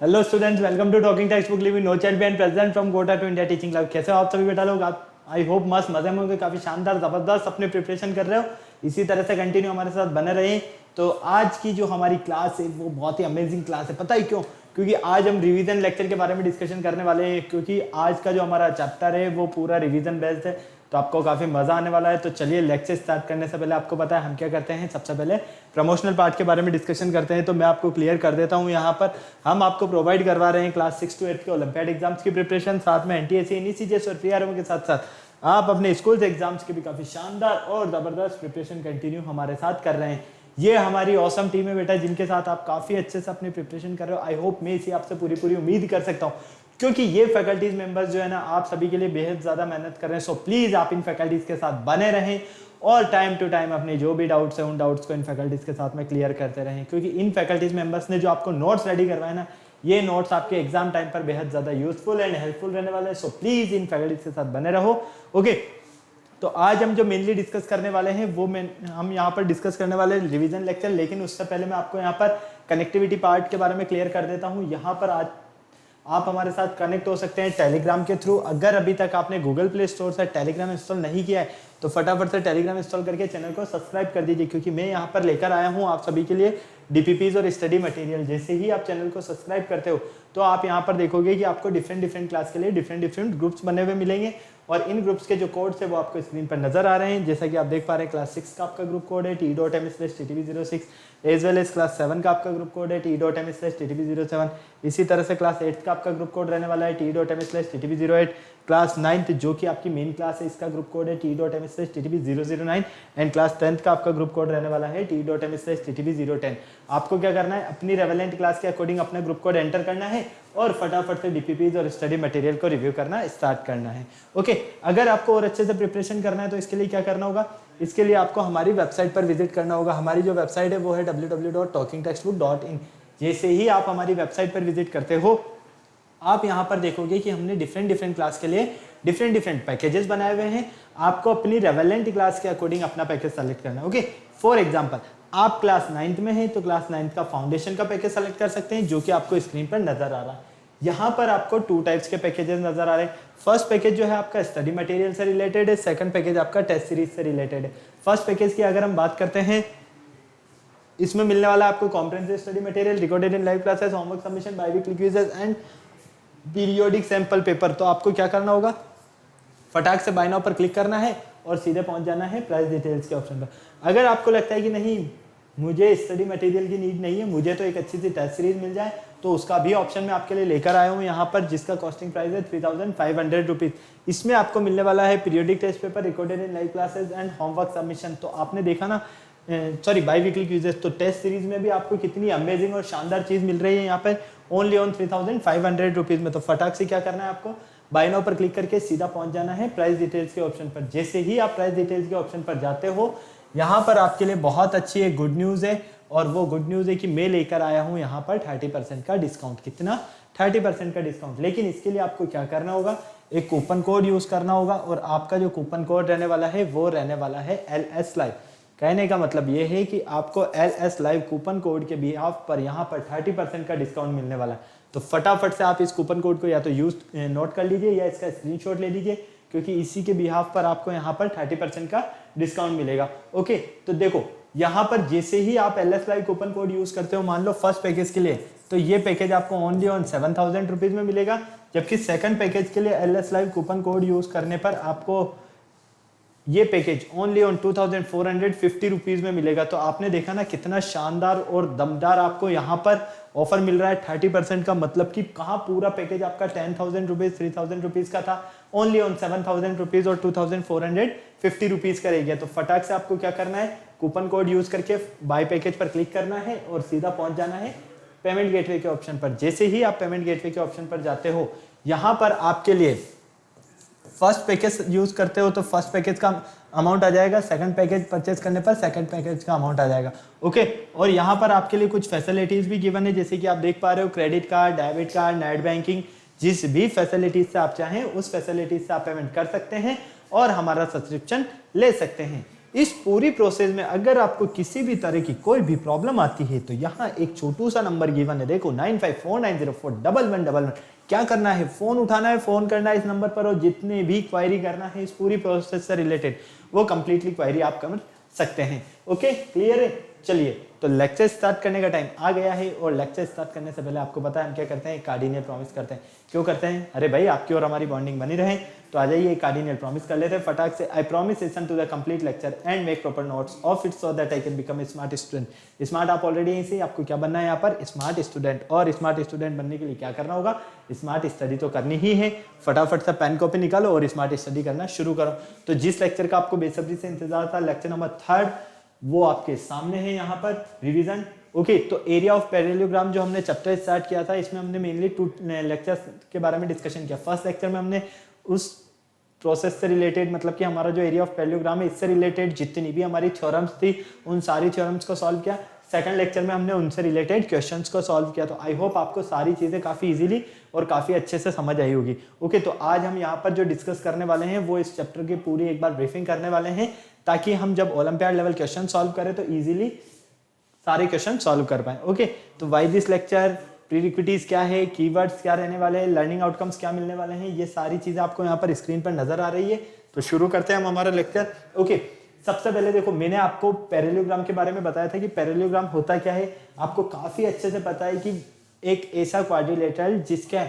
Hello students, welcome to talking text book living no chat B and present from Kota to India teaching club. कैसे हो आप सभी बेटा लोग? आप आई होप मस्त मजे में होंगे, काफी शानदार जबरदस्त अपने प्रिपरेशन कर रहे हो। इसी तरह से कंटिन्यू हमारे साथ बने रहें। तो आज की जो हमारी क्लास है वो बहुत ही अमेजिंग क्लास है। पता है क्यों? क्योंकि आज हम रिवीजन लेक्चर के बारे में डिस्कशन करने वाले हैं, क्योंकि आज का जो हमारा चैप्टर है वो पूरा रिवीजन बेस्ड है, तो आपको काफ़ी मज़ा आने वाला है। तो चलिए लेक्चर स्टार्ट करने से पहले आपको पता है हम क्या करते हैं। सबसे पहले प्रमोशनल पार्ट के बारे में डिस्कशन करते हैं। तो मैं आपको क्लियर कर देता हूँ, यहाँ पर हम आपको प्रोवाइड करवा रहे हैं क्लास 6 to 8 के ओलंपियाड एग्जाम्स की प्रिपरेशन, साथ में एनटीएससी, NECGS और PRO के साथ साथ आप अपने स्कूल एग्जाम्स की भी काफ़ी शानदार और ज़बरदस्त प्रिपरेशन कंटिन्यू हमारे साथ कर रहे हैं। ये हमारी ऑसम टीम है बेटा, जिनके साथ आप काफ़ी अच्छे से अपनी प्रिपरेशन कर रहे हो। आई होप मैं इसी आपसे पूरी उम्मीद कर सकता हूँ, क्योंकि ये फैकल्टीज मेंबर्स जो है ना आप सभी के लिए बेहद ज़्यादा मेहनत कर रहे हैं। सो प्लीज़ आप इन फैकल्टीज़ के साथ बने रहें और टाइम टू टाइम अपने जो भी डाउट्स हैं उन डाउट्स को इन फैकल्टीज़ के साथ में क्लियर करते रहें, क्योंकि इन फैकल्टीज़ मेंबर्स ने जो आपको नोट्स रेडी करवाए ना, ये नोट्स आपके एग्जाम टाइम पर बेहद ज़्यादा यूजफुल एंड हेल्पफुल रहने वाले हैं। सो प्लीज़ इन फैकल्टीज़ के साथ बने रहो। ओके, तो आज हम जो मेनली डिस्कस करने वाले हैं वो हम यहाँ पर डिस्कस करने वाले हैं रिवीजन लेक्चर। लेकिन उससे पहले मैं आपको यहाँ पर कनेक्टिविटी पार्ट के बारे में क्लियर कर देता हूँ। यहाँ पर आज आप हमारे साथ कनेक्ट हो सकते हैं टेलीग्राम के थ्रू। अगर अभी तक आपने गूगल प्ले स्टोर से टेलीग्राम इंस्टॉल नहीं किया है तो फटाफट से टेलीग्राम इंस्टॉल करके चैनल को सब्सक्राइब कर दीजिए, क्योंकि मैं यहाँ पर लेकर आया हूँ आप सभी के लिए DPPs और स्टडी मटेरियल। जैसे ही आप चैनल को सब्सक्राइब करते हो तो आप यहाँ पर देखोगे कि आपको डिफरेंट क्लास के लिए डिफरेंट ग्रुप्स बने हुए मिलेंगे, और इन ग्रुप्स के जो कोड्स है वो आपको स्क्रीन पर नजर आ रहे हैं। जैसा कि आप देख पा रहे हैं, क्लास 6 का आपका ग्रुप कोड है t.m/ttb06, as well as class 7 का आपका ग्रुप कोड है t.m/ttb07। इसी तरह से क्लास 8 का आपका ग्रुप कोड रहने वाला है t.m/ttb08। क्लास 9th जो कि आपकी मेन क्लास है, इसका ग्रुप कोड है t.m/ttb009, एंड क्लास 10th का आपका ग्रुप कोड रहने वाला है t.m/ttb010। आपको क्या करना है, अपनी रेवेलेंट क्लास के अकॉर्डिंग अपना ग्रुप कोड एंटर करना है और फटाफट से DPPs और स्टडी मटेरियल को रिव्यू करना स्टार्ट करना है। ओके, अगर आपको और अच्छे से प्रिपरेशन करना है तो इसके लिए क्या करना होगा, इसके लिए आपको हमारी वेबसाइट पर विजिट करना होगा। हमारी जो वेबसाइट है वो है www.talkingtextbook.in। जैसे ही आप हमारी वेबसाइट पर विजिट करते हो आप यहाँ पर देखोगे कि हमने डिफरेंट क्लास के लिए डिफरेंट पैकेजेस बनाए हुए हैं। आपको अपनी रेवेलेंट क्लास के अकॉर्डिंग अपना पैकेज सेलेक्ट करना है। ओके, फॉर एग्जांपल आप क्लास 9th में हैं तो क्लास 9th का फाउंडेशन का पैकेज सेलेक्ट कर सकते हैं, जो कि आपको स्क्रीन पर नजर आ रहा है। यहाँ पर आपको 2 टाइप्स के पैकेजेस नजर आ रहे हैं। फर्स्ट पैकेज जो है आपका स्टडी मटेरियल से रिलेटेड है, सेकंड पैकेज आपका टेस्ट सीरीज से रिलेटेड है। फर्स्ट पैकेज की अगर हम बात करते हैं, इसमें मिलने वाला आपको comprehensive study material, recorded in live classes, homework submission, biweekly quizzes and periodic sample paper. तो आपको क्या करना होगा, फटाक से बाय नाउ पर क्लिक करना है और सीधे पहुंच जाना है प्राइस डिटेल्स के ऑप्शन पर। अगर आपको लगता है कि नहीं मुझे स्टडी मटेरियल की नीड नहीं है, मुझे तो एक अच्छी सी टेस्ट सीरीज मिल जाए, तो उसका भी ऑप्शन मैं आपके लिए लेकर आया हूँ यहाँ पर, जिसका कॉस्टिंग प्राइस है 3500 रुपीज़। इसमें आपको मिलने वाला है periodic test paper, recorded in live classes and homework submission. तो आपने देखा ना, सॉरी बाईवीकली क्विजेस। तो टेस्ट सीरीज में भी आपको कितनी अमेजिंग और शानदार चीज मिल रही है यहाँ पर ओनली ऑन 3500 रुपीज़ में। तो फटाक से क्या करना है, आपको बाय नाउ पर क्लिक करके सीधा पहुंच जाना है प्राइस डिटेल्स के ऑप्शन पर। जैसे ही आप प्राइस डिटेल्स के ऑप्शन पर जाते हो, यहाँ पर आपके लिए बहुत अच्छी एक गुड न्यूज़ है, और वो गुड न्यूज़ है कि मैं लेकर आया हूँ यहाँ पर 30% का डिस्काउंट। कितना? 30% का डिस्काउंट। लेकिन इसके लिए आपको क्या करना होगा, एक कूपन कोड यूज़ करना होगा, और आपका जो कूपन कोड रहने वाला है वो रहने वाला है LS Live। कहने का मतलब ये है कि आपको LS Live कूपन कोड के बिहाफ पर यहाँ पर 30% का डिस्काउंट मिलने वाला है। तो फटाफट से आप इस कूपन कोड को या तो यूज नोट कर लीजिए या इसका स्क्रीनशॉट ले लीजिए, क्योंकि इसी के बिहाफ पर आपको यहाँ पर 30% का डिस्काउंट मिलेगा। ओके, तो देखो यहाँ पर जैसे ही आप LS Live coupon code use करते हो, मान लो फर्स्ट पैकेज के लिए, तो ये पैकेज आपको ओनली ऑन 7000 रुपीज़ में मिलेगा, जबकि सेकंड पैकेज के लिए LS Live coupon code use करने पर आपको ये पैकेज ओनली ऑन 2450 रुपीज़ में मिलेगा। तो आपने देखा ना कितना शानदार और दमदार आपको यहाँ पर ऑफर मिल रहा है 30% का। मतलब कि कहाँ पूरा पैकेज आपका 10,000 रुपीज़ 3,000 रुपीज़ का था, ओनली ऑन 7,000 रुपीज़ और 2450 रुपीज़ का रह गया। तो फटाक से आपको क्या करना है, कूपन कोड यूज करके बाय पैकेज पर क्लिक करना है और सीधा पहुंच जाना है पेमेंट गेटवे के ऑप्शन पर। जैसे ही आप पेमेंट गेटवे के ऑप्शन पर जाते हो, यहाँ पर आपके लिए फर्स्ट पैकेज यूज करते हो तो फर्स्ट पैकेज का अमाउंट आ जाएगा, सेकंड पैकेज परचेज करने पर सेकंड पैकेज का अमाउंट आ जाएगा। ओके, और यहाँ पर आपके लिए कुछ फैसिलिटीज भी गिवन है, जैसे कि आप देख पा रहे हो credit card, debit card, net banking, जिस भी फैसिलिटीज से आप चाहें उस फैसिलिटीज से आप पेमेंट कर सकते हैं और हमारा सब्सक्रिप्शन ले सकते हैं। इस पूरी प्रोसेस में अगर आपको किसी भी तरह की कोई भी प्रॉब्लम आती है तो यहाँ एक छोटू सा नंबर गिवन है, देखो 9549041111। क्या करना है, फोन उठाना है, फोन करना है इस नंबर पर और जितने भी क्वायरी करना है इस पूरी प्रोसेस से रिलेटेड वो कंप्लीटली क्वायरी आप कर सकते हैं। ओके, क्लियर है। चलिए, तो लेक्चर स्टार्ट करने का टाइम आ गया है और लेक्चर स्टार्ट करने से पहले आपको पता है हम क्या करते हैं, कार्डिनल प्रॉमिस करते हैं। क्यों करते हैं? अरे भाई आपकी और हमारी बॉन्डिंग बनी रहे, तो आ जाइए कार्डिनल प्रॉमिस कर लेते हैं फटाक से। I promise listen to the complete lecture and make proper notes of it so that I can become a smart student. Smart आप ऑलरेडी हैं, इसी आपको क्या बनना है यहाँ पर, स्मार्ट स्टूडेंट। और स्मार्ट स्टूडेंट बनने के लिए क्या करना होगा, स्मार्ट स्टडी तो करनी ही है। फटाफट से पेन कॉपी निकालो और स्मार्ट स्टडी करना शुरू करो। तो जिस लेक्चर का आपको बेसब्री से इंतजार था, लेक्चर नंबर 3 वो आपके सामने है यहाँ पर, रिवीजन। ओके, तो एरिया ऑफ पैरेललोग्राम जो हमने चैप्टर स्टार्ट किया था, इसमें हमने मेनली 2 लेक्चर्स के बारे में डिस्कशन किया। फर्स्ट लेक्चर में हमने उस प्रोसेस से रिलेटेड, मतलब कि हमारा जो एरिया ऑफ पैरेललोग्राम है इससे रिलेटेड जितनी भी हमारी थ्योरम्स थी उन सारी थ्योरम्स को सॉल्व किया। सेकंड लेक्चर में हमने उनसे रिलेटेड क्वेश्चंस को सॉल्व किया। तो आई होप आपको सारी चीज़ें काफ़ी इजीली और काफ़ी अच्छे से समझ आई होगी। ओके, तो आज हम यहाँ पर जो डिस्कस करने वाले हैं वो इस चैप्टर की पूरी एक बार ब्रीफिंग करने वाले हैं, ताकि हम जब ओलंपियाड लेवल क्वेश्चन सॉल्व करें तो इजीली सारे क्वेश्चन सॉल्व कर पाए। ओके, तो वाई दिस लेक्चर, प्रीरिक्विटीज क्या है, कीवर्ड्स क्या रहने वाले हैं, लर्निंग आउटकम्स क्या मिलने वाले हैं, ये सारी चीज़ें आपको यहाँ पर स्क्रीन पर नजर आ रही है। तो शुरू करते हैं हम हमारा लेक्चर। ओके, सबसे पहले देखो, मैंने आपको पैरेललोग्राम के बारे में बताया था कि पैरेललोग्राम होता क्या है। आपको काफ़ी अच्छे से पता है कि एक ऐसा क्वाड्रिलेटरल जिसके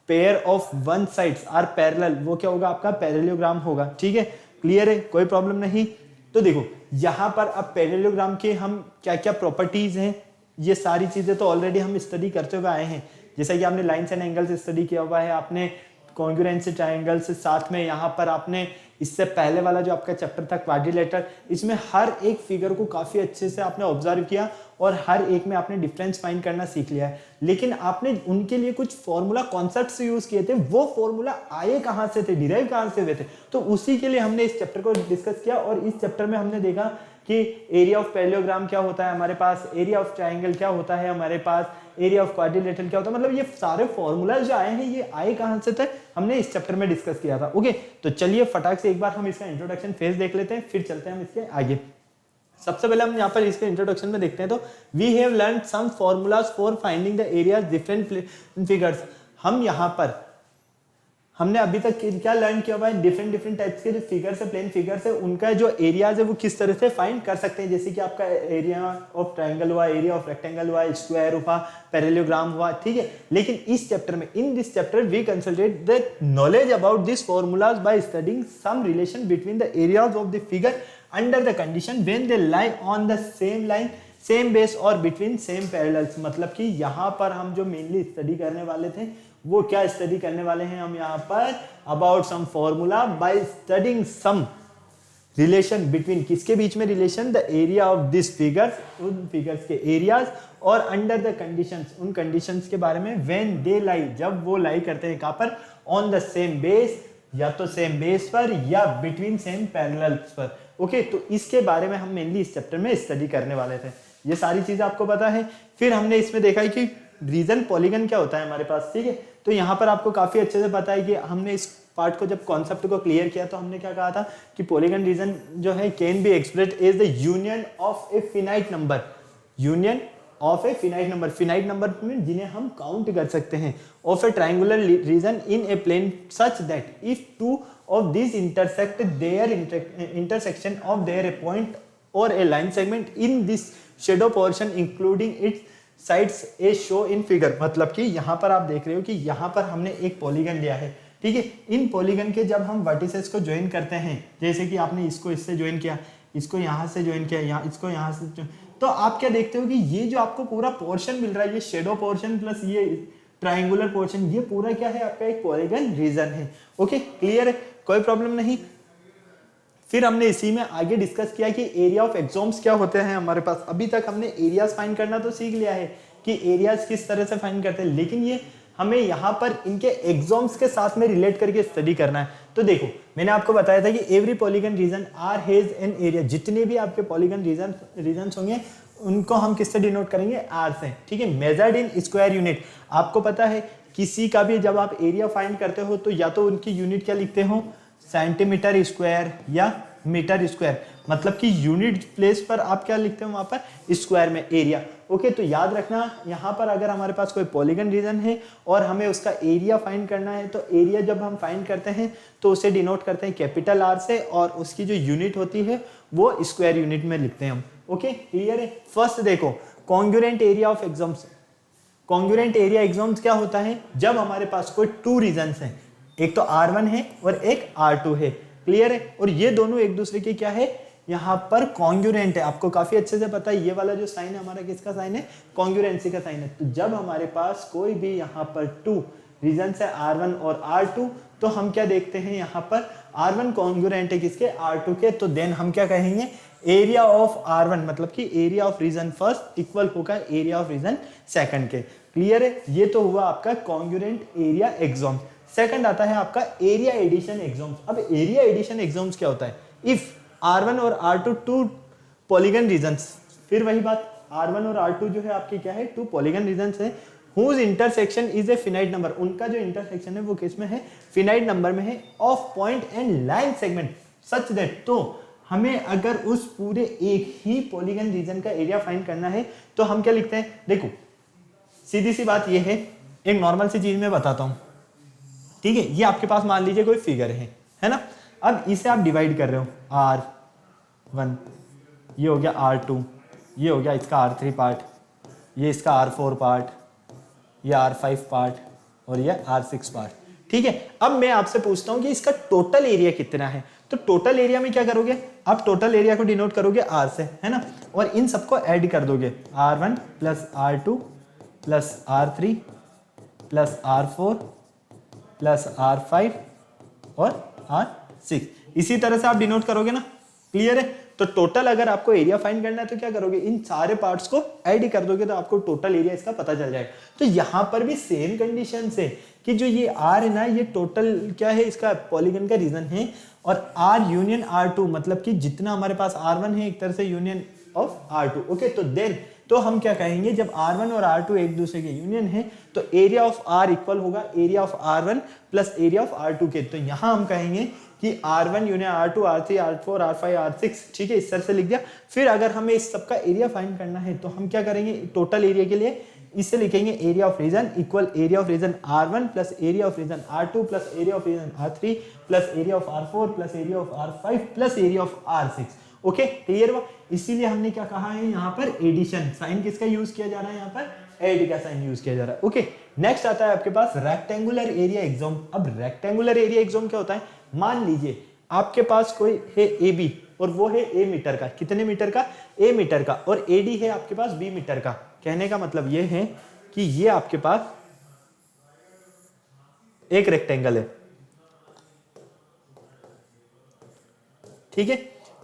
pair of one sides are parallel, वो क्या होगा, आपका पैरेललोग्राम होगा। ठीक है, क्लियर है, कोई प्रॉब्लम नहीं। तो देखो यहाँ पर अब पैरेललोग्राम के हम क्या क्या प्रॉपर्टीज हैं, ये सारी चीजें तो ऑलरेडी हम स्टडी करते हुए आए हैं। जैसे कि आपने लाइन्स एंड एंगल्स स्टडी किया हुआ है, आपने कॉन्ग्रुएंस ट्रायंगल्स, साथ में यहाँ पर आपने इससे पहले वाला जो आपका चैप्टर था क्वाड्रिलेटरल, इसमें हर एक फिगर को काफी अच्छे से आपने ऑब्जर्व किया और हर एक में आपने डिफरेंस फाइंड करना सीख लिया है। लेकिन आपने उनके लिए कुछ फॉर्मूला कॉन्सेप्ट्स यूज किए थे, वो फॉर्मूला आए कहाँ से थे, डिराइव कहाँ से हुए थे, तो उसी के लिए हमने इस चैप्टर को डिस्कस किया। और इस चैप्टर में हमने देखा कि एरिया ऑफ पैरेललोग्राम क्या होता है हमारे पास, एरिया ऑफ ट्रायंगल क्या होता है हमारे पास, एरिया ऑफ क्वाड्रिलेटरल क्या होता है, मतलब ये सारे फॉर्मूलाज जो आए हैं ये आए कहां से थे, हमने इस चैप्टर में डिस्कस किया था। ओके, तो चलिए फटाक से एक बार हम इसका इंट्रोडक्शन फेज देख लेते हैं, फिर चलते हैं हम इसके आगे। सबसे पहले हम यहाँ पर इसके इंट्रोडक्शन में देखते हैं। तो we have learn some formulas for finding the areas different figures. हम यहाँ पर हमने अभी तक क्या लर्न किया हुआ है, डिफरेंट डिफरेंट टाइप्स के जो फिगर्स है, प्लेन फिगर्स है, उनका जो एरियाज है वो किस तरह से फाइंड कर सकते हैं। जैसे कि आपका एरिया ऑफ ट्रायंगल हुआ, एरिया ऑफ रेक्टेंगल हुआ, स्क्वायर हुआ, पैरेललोग्राम हुआ, ठीक है। लेकिन इस चैप्टर में, in this chapter we consolidate the knowledge about this formulas by studying some relation between the areas of the figure under the condition when they lie on the same line, same base और between same parallels. मतलब कि यहाँ पर हम जो mainly study करने वाले थे वो क्या स्टडी करने वाले हैं हम यहाँ पर, about some formula by studying some relation between, किसके बीच में relation, the area of this figures, उन फिगर्स के एरियाज, और अंडर द कंडीशंस, उन कंडीशंस के बारे में, व्हेन दे लाई, जब वो लाई करते हैं कहाँ पर, ऑन द सेम बेस, या तो सेम बेस पर या बिटवीन सेम पैरेलल्स पर। ओके, तो इसके बारे में हम मेनली इस चैप्टर में स्टडी करने वाले थे। ये सारी चीजें आपको पता है। फिर हमने इसमें देखा है कि रीजन पॉलीगन क्या होता है हमारे पास, ठीक है। तो यहाँ पर आपको काफी अच्छे से पता है कि हमने इस पार्ट को जब कॉन्सेप्ट को क्लियर किया तो हमने क्या कहा था कि पॉलीगन रीजन जो है can be expressed as the union of a finite number, union of a finite number, finite number में जिन्हें हम काउंट कर सकते हैं, of a triangular region in a plane such that if two of this intersect their intersection of there a point और a line segment in this shadow portion including its sides a show in figure. मतलब कि यहाँ पर आप देख रहे हो कि यहाँ पर हमने एक पॉलीगन लिया है, ठीक है। इन पॉलीगन के जब हम वर्टिसेस को ज्वाइन करते हैं, जैसे कि आपने इसको इससे ज्वाइन किया, इसको यहाँ से ज्वाइन किया, यहाँ इसको यहाँ से, तो आप क्या देखते हो कि ये जो आपको पूरा पोर्शन मिल रहा है, ये शेडो पोर्शन प्लस ये ट्राइंगुलर पोर्शन, ये पूरा क्या है, आपका एक पॉलीगन रीजन है। ओके, क्लियर है, कोई प्रॉब्लम नहीं। फिर हमने इसी में आगे डिस्कस किया कि एरिया ऑफ एक्सोम्स क्या होते हैं हमारे पास। अभी तक हमने एरियाज फाइंड करना तो सीख लिया है कि एरियाज किस तरह से फाइंड करते हैं, लेकिन ये हमें यहाँ पर इनके एक्सोम्स के साथ में रिलेट करके स्टडी करना है। तो देखो, मैंने आपको बताया था कि every polygon region R has an area, जितने भी आपके पॉलीगन रीजन होंगे उनको हम किससे डिनोट करेंगे, आर से, ठीक है। मेजर्ड इन स्क्वायर यूनिट, आपको पता है किसी का भी जब आप एरिया फाइंड करते हो तो या तो उनकी यूनिट क्या लिखते हो, सेंटीमीटर स्क्वायर या मीटर स्क्वायर, मतलब कि यूनिट प्लेस पर आप क्या लिखते हैं वहां पर स्क्वायर में एरिया। ओके, तो याद रखना यहाँ पर अगर हमारे पास कोई पॉलीगन रीजन है और हमें उसका एरिया फाइंड करना है तो एरिया जब हम फाइंड करते हैं तो उसे डिनोट करते हैं कैपिटल आर से और उसकी जो यूनिट होती है वो स्क्वायर यूनिट में लिखते हैं हम। ओके, क्लियर है। फर्स्ट देखो congruent area of exams. Congruent area exams क्या होता है, जब हमारे पास कोई टू रीजन्स हैं, एक तो R1 है और एक R2 है। क्लियर है, और ये दोनों एक दूसरे के क्या है, यहाँ पर कॉन्ग्रुएंट है। आपको काफी अच्छे से पता है ये वाला जो साइन है हमारा किसका साइन है, कॉन्ग्रुएंसी का साइन है। तो जब हमारे पास कोई भी यहाँ पर टू रीजन्स है R1 और R2 तो हम क्या देखते हैं यहाँ पर R1 कॉन्ग्रुएंट है किसके, R2 के। तो देन हम क्या कहेंगे, एरिया ऑफ R1 मतलब कि area of region first equal होगा एरिया ऑफ रीजन सेकंड के। क्लियर है, ये तो हुआ आपका कॉन्ग्रुएंट एरिया एग्जाम्स। सेकंड आता है आपका एरिया एडिशन एग्जाम्स। अब एरिया एडिशन एग्जाम्स क्या होता है, इफ R1 और R2 टू पॉलीगन रीजन्स, फिर वही बात R1 और R2 जो है आपके क्या है, टू पॉलीगन रीजन्स है, whose intersection is a finite number, उनका जो इंटरसेक्शन है वो किस में है, फिनाइट नंबर में है, of point and line segment such that. तो हमें अगर उस पूरे एक ही पॉलीगन रीजन का एरिया फाइंड करना है तो हम क्या लिखते हैं, देखो सीधी सी बात ये है, एक नॉर्मल सी चीज में बताता हूं, ठीक है। ये आपके पास मान लीजिए कोई फिगर है ना। अब इसे आप डिवाइड कर रहे हो, R1 ये हो गया, R2 ये हो गया इसका R3 पार्ट, ये इसका R4 पार्ट, ये R5 पार्ट और ये R6 पार्ट, ठीक है। अब मैं आपसे पूछता हूं कि इसका टोटल एरिया कितना है। तो टोटल एरिया में क्या करोगे, आप टोटल एरिया को डिनोट करोगे R से, है ना, और इन सबको ऐड कर दोगे, R1 plus R2 plus R3 plus R4 plus R5 और R6, इसी तरह से आप डिनोट करोगे ना। क्लियर है, तो टोटल अगर आपको एरिया फाइंड करना है तो क्या करोगे, इन सारे पार्ट्स को ऐड कर दोगे तो आपको टोटल एरिया इसका पता चल जाएगा। तो यहां पर भी सेम कंडीशन है कि जो ये R है ना, ये टोटल क्या है, इसका पॉलीगन का रीजन है, और R यूनियन R2 मतलब कि जितना हमारे पास R1 है एक तरह से यूनियन ऑफ R2। ओके, तो देन तो हम क्या कहेंगे, जब R1 और R2 एक दूसरे के यूनियन है तो एरिया ऑफ R इक्वल होगा area of R1 plus area of R2 के। तो यहां हम कहेंगे कि R1 union R2 R3 R4 R5 R6, ठीक है, इस तरह से लिख दिया। फिर अगर हमें इस सबका एरिया फाइंड करना है तो हम क्या करेंगे, टोटल एरिया के लिए इसे लिखेंगे area of region equal area of region R1 plus area of region R2 plus area of region R3 plus area of R4 plus area of R5 plus area of R6। Okay, clear हुआ। इसीलिए हमने क्या कहा है, यहाँ पर addition sign किसका use किया जा रहा है, यहाँ पर ऐड का साइन यूज किया जा रहा है। ओके, नेक्स्ट आता है आपके पास रेक्टेंगुलर एरिया एग्जाम। अब रेक्टेंगुलर एरिया एग्जाम क्या होता है, मान लीजिए आपके पास कोई है AB और वो है A मीटर का, कितने मीटर का, A मीटर का, और AD है आपके पास B मीटर का। कहने का मतलब ये है कि ये आपके पास एक रेक्टेंगल है, ठीक है,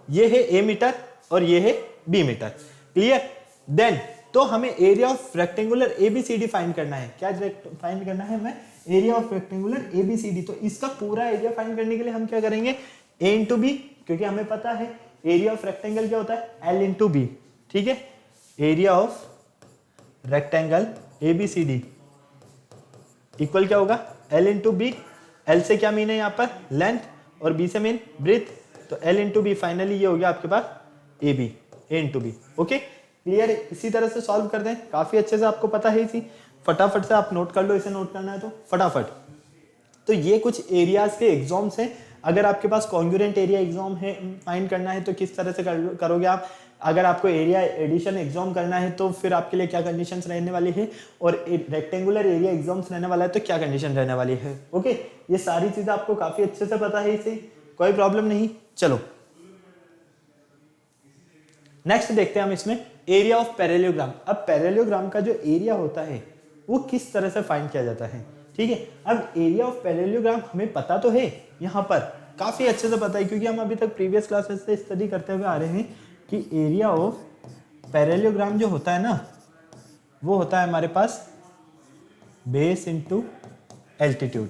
ये है A मीटर और ये है B मीटर। क्लियर, देन तो हमें area of rectangular ABCD find करना है। क्या फाइंड करना है हमें, एरिया ऑफ रेक्टेंगुलर ABCD। तो इसका पूरा एरिया फाइंड करने के लिए हम क्या करेंगे, A इंटू बी, क्योंकि हमें पता है एरिया ऑफ रेक्टेंगल क्या होता है, L इंटू बी, ठीक है। Area of rectangle ABCD equal क्या होगा, L इंटू बी। L से क्या मीन है यहाँ पर, लेंथ, और B से मीन ब्रेथ, तो L इंटू बी, फाइनली ये हो गया आपके पास AB, A into B. Okay, clear है। इसी तरह से सॉल्व कर दें, काफी अच्छे से आपको पता है, इसी फटाफट से आप नोट कर लो, इसे नोट करना है तो फटाफट। तो ये कुछ एरियाज के एग्जाम्स हैं। अगर आपके पास कॉन्ग्रुएंट एरिया एग्जाम है, फाइंड करना है तो किस तरह से करोगे आप। अगर आपको एरिया एडिशन एग्जाम करना है तो फिर आपके लिए क्या कंडीशंस रहने वाली है, और रेक्टेंगुलर एरिया एग्जाम्स रहने वाला है तो क्या कंडीशन रहने वाली है। ओके, ये सारी चीजें आपको काफी अच्छे से पता है, इसे कोई प्रॉब्लम नहीं। चलो नेक्स्ट देखते हैं हम इसमें एरिया ऑफ पैरेललोग्राम। अब पैरेललोग्राम का जो एरिया होता है वो किस तरह से फाइंड किया जाता है, ठीक है। अब एरिया ऑफ पैरेललोग्राम हमें पता तो है, यहाँ पर काफी अच्छे से पता है, क्योंकि हम अभी तक प्रीवियस क्लासेस से स्टडी करते हुए आ रहे हैं कि एरिया ऑफ पैरेललोग्राम जो होता है ना, वो होता है हमारे पास base into altitude.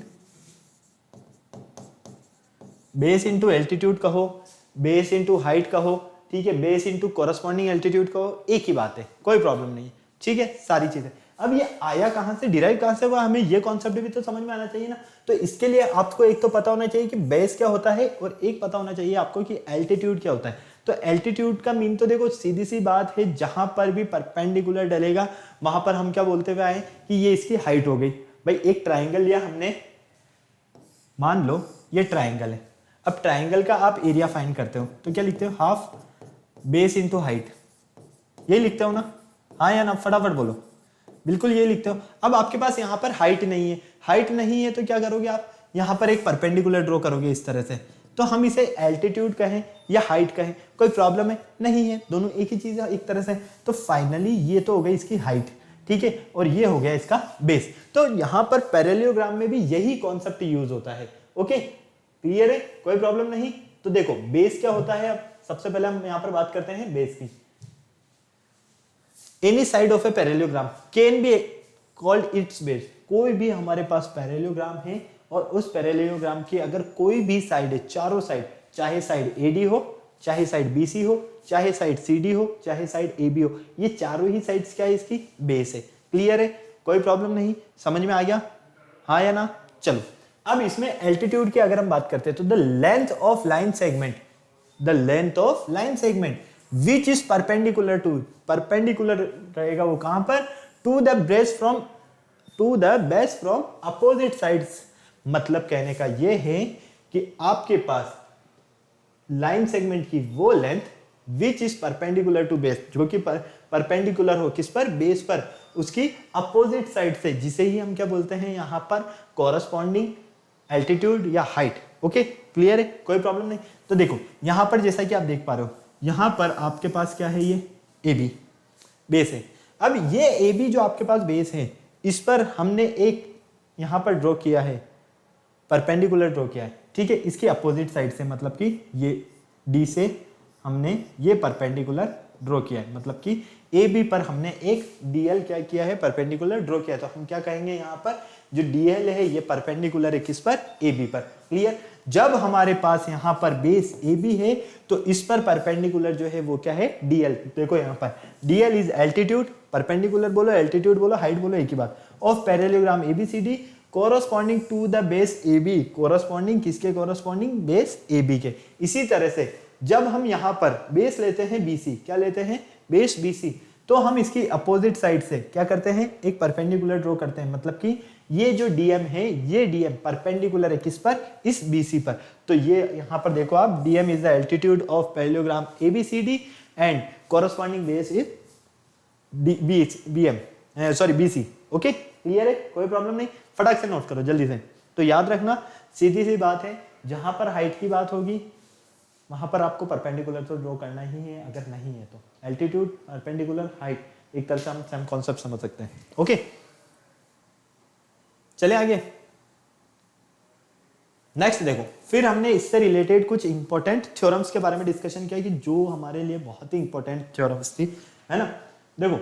Base into altitude कहो, बेस इंटू हाइट कहो, ठीक है, बेस इंटू कोरस्पॉन्डिंग एल्टीट्यूड कहो, एक ही बात है, कोई प्रॉब्लम नहीं है, ठीक है, सारी चीजें। अब ये आया कहां से, डिराइव कहां से हुआ, हमें ये कॉन्सेप्ट भी तो समझ में आना चाहिए ना। तो इसके लिए आपको एक तो पता होना चाहिए कि बेस क्या होता है, और एक पता होना चाहिए आपको कि एल्टीट्यूड क्या होता है। तो एल्टीट्यूड का मीन तो देखो सीधी सी बात है, जहां पर भी परपेंडिकुलर डलेगा वहां पर हम क्या बोलते हुए आए कि ये इसकी हाइट हो गई। भाई एक ट्राइंगल लिया हमने, मान लो ये ट्राइंगल है, अब ट्राइंगल का आप एरिया फाइंड करते हो तो क्या लिखते हो, हाफ बेस इंटू हाइट, यही लिखते हो ना, हाँ या ना, फटाफट बोलो, बिल्कुल ये लिखते हो। अब आपके पास यहाँ पर हाइट नहीं है, हाइट नहीं है तो क्या करोगे आप, यहाँ पर एक परपेंडिकुलर ड्रॉ करोगे इस तरह से, तो हम इसे एल्टीट्यूड कहें या हाइट कहें, कोई प्रॉब्लम है नहीं है, दोनों एक ही चीज है एक तरह से। तो फाइनली ये तो हो गई इसकी हाइट, ठीक है, और ये हो गया इसका बेस। तो यहाँ पर पैरेललोग्राम में भी यही कॉन्सेप्ट यूज होता है। ओके, क्लियर है, कोई प्रॉब्लम नहीं। तो देखो बेस क्या होता है, अब सबसे पहले हम यहाँ पर बात करते हैं बेस की। Any side of a parallelogram can be called its base. कोई भी हमारे पास पैरेललोग्राम है और उस पैरेललोग्राम की अगर कोई भी साइड है, चारों साइड, चाहे साइड एडी हो, चाहे साइड बीसी हो, चाहे साइड सीडी हो, चाहे साइड एबी हो, ये चारों ही साइड्स क्या है, इसकी बेस है। क्लियर है, कोई प्रॉब्लम नहीं, समझ में आ गया, हाँ या ना। चलो अब इसमें एल्टीट्यूड की अगर हम बात करते हैं तो the length of line segment, the length of line segment which is perpendicular to, perpendicular रहेगा वो कहां पर, to the base from opposite sides. मतलब कहने का ये है कि आपके पास लाइन सेगमेंट की वो length which is perpendicular to base, जो कि परपेंडिकुलर हो किस पर, बेस पर, उसकी अपोजिट साइड से, जिसे ही हम क्या बोलते हैं यहां पर कॉरस्पॉन्डिंग एल्टीट्यूड या हाइट। ओके, क्लियर है, कोई प्रॉब्लम नहीं। तो देखो यहां पर जैसा कि आप देख पा रहे हो, यहां पर आपके पास क्या है, ये ए बी बेस है। अब ये ए बी जो आपके पास बेस है, इस पर हमने एक यहां पर ड्रॉ किया है, परपेंडिकुलर ड्रॉ किया है, ठीक है, इसकी अपोजिट साइड से, मतलब कि ये डी से हमने ये परपेंडिकुलर ड्रॉ किया है, मतलब कि ए बी पर हमने एक डीएल क्या किया है, परपेंडिकुलर ड्रॉ किया है। तो हम क्या कहेंगे यहाँ पर, जो डीएल है ये परपेंडिकुलर है किस पर, ए बी पर। क्लियर, जब हमारे पास यहाँ पर बेस ए बी है तो इस पर परपेंडिकुलर जो है वो क्या है, डीएल। देखो यहाँ पर डीएल इज एल्टीट्यूड, परपेंडिकुलर बोलो, एल्टीट्यूड बोलो, हाइट बोलो, एक ही बात, of parallelogram ABCD corresponding to the base A B, corresponding किसके, कोरोस्पॉन्डिंग बेस ए बी के। इसी तरह से जब हम यहाँ पर बेस लेते हैं बीसी, क्या लेते हैं, बेस बीसी, तो हम इसकी अपोजिट साइड से क्या करते हैं, एक परपेंडिकुलर ड्रॉ करते हैं। मतलब कि ये जो डीएम है, ये डीएम परपेंडिकुलर है किस पर, इस बीसी पर। तो ये यहाँ पर देखो आप, DM is the altitude of parallelogram ABCD and corresponding base is BM, sorry BC. Okay, clear है, कोई प्रॉब्लम नहीं, फटाक से नोट करो जल्दी से। तो याद रखना सीधी सी बात है, जहां पर हाइट की बात होगी वहां पर आपको परपेंडिकुलर तो ड्रॉ करना ही है, अगर नहीं है तो एल्टीट्यूड, परपेंडिकुलर, हाइट, एक तरह से हम सेम कॉन्सेप्ट समझ सकते हैं। ओके, चले आगे। नेक्स्ट देखो, फिर हमने इससे रिलेटेड कुछ इंपॉर्टेंट थ्योरम्स के बारे में डिस्कशन किया कि जो हमारे लिए बहुत ही इंपॉर्टेंट थ्योरम्स थी, है ना। देखो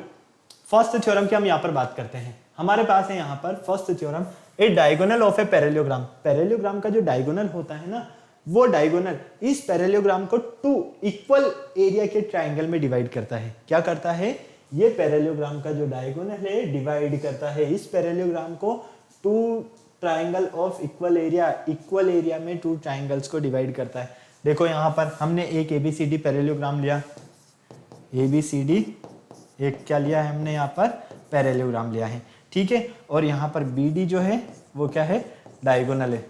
फर्स्ट थ्योरम की हम यहाँ पर बात करते हैं। हमारे पास है यहाँ पर first theorem, A diagonal of a parallelogram. Parallelogram का जो डायगोनल होता है ना, वो डायगोनल इस पैरेललोग्राम को टू इक्वल एरिया के ट्राइंगल में डिवाइड करता है। क्या करता है, ये पैरेललोग्राम का जो डायगोनल है डिवाइड करता है इस पैरेललोग्राम को two triangle of equal area में टू ट्राइंगल्स को डिवाइड करता है। देखो यहाँ पर हमने एक एबीसीडी पैरेललोग्राम लिया, एबीसीडी एक क्या लिया है हमने यहाँ पर, पैरेललोग्राम लिया है, ठीक है, और यहाँ पर बीडी जो है वो क्या है, डायगोनल है।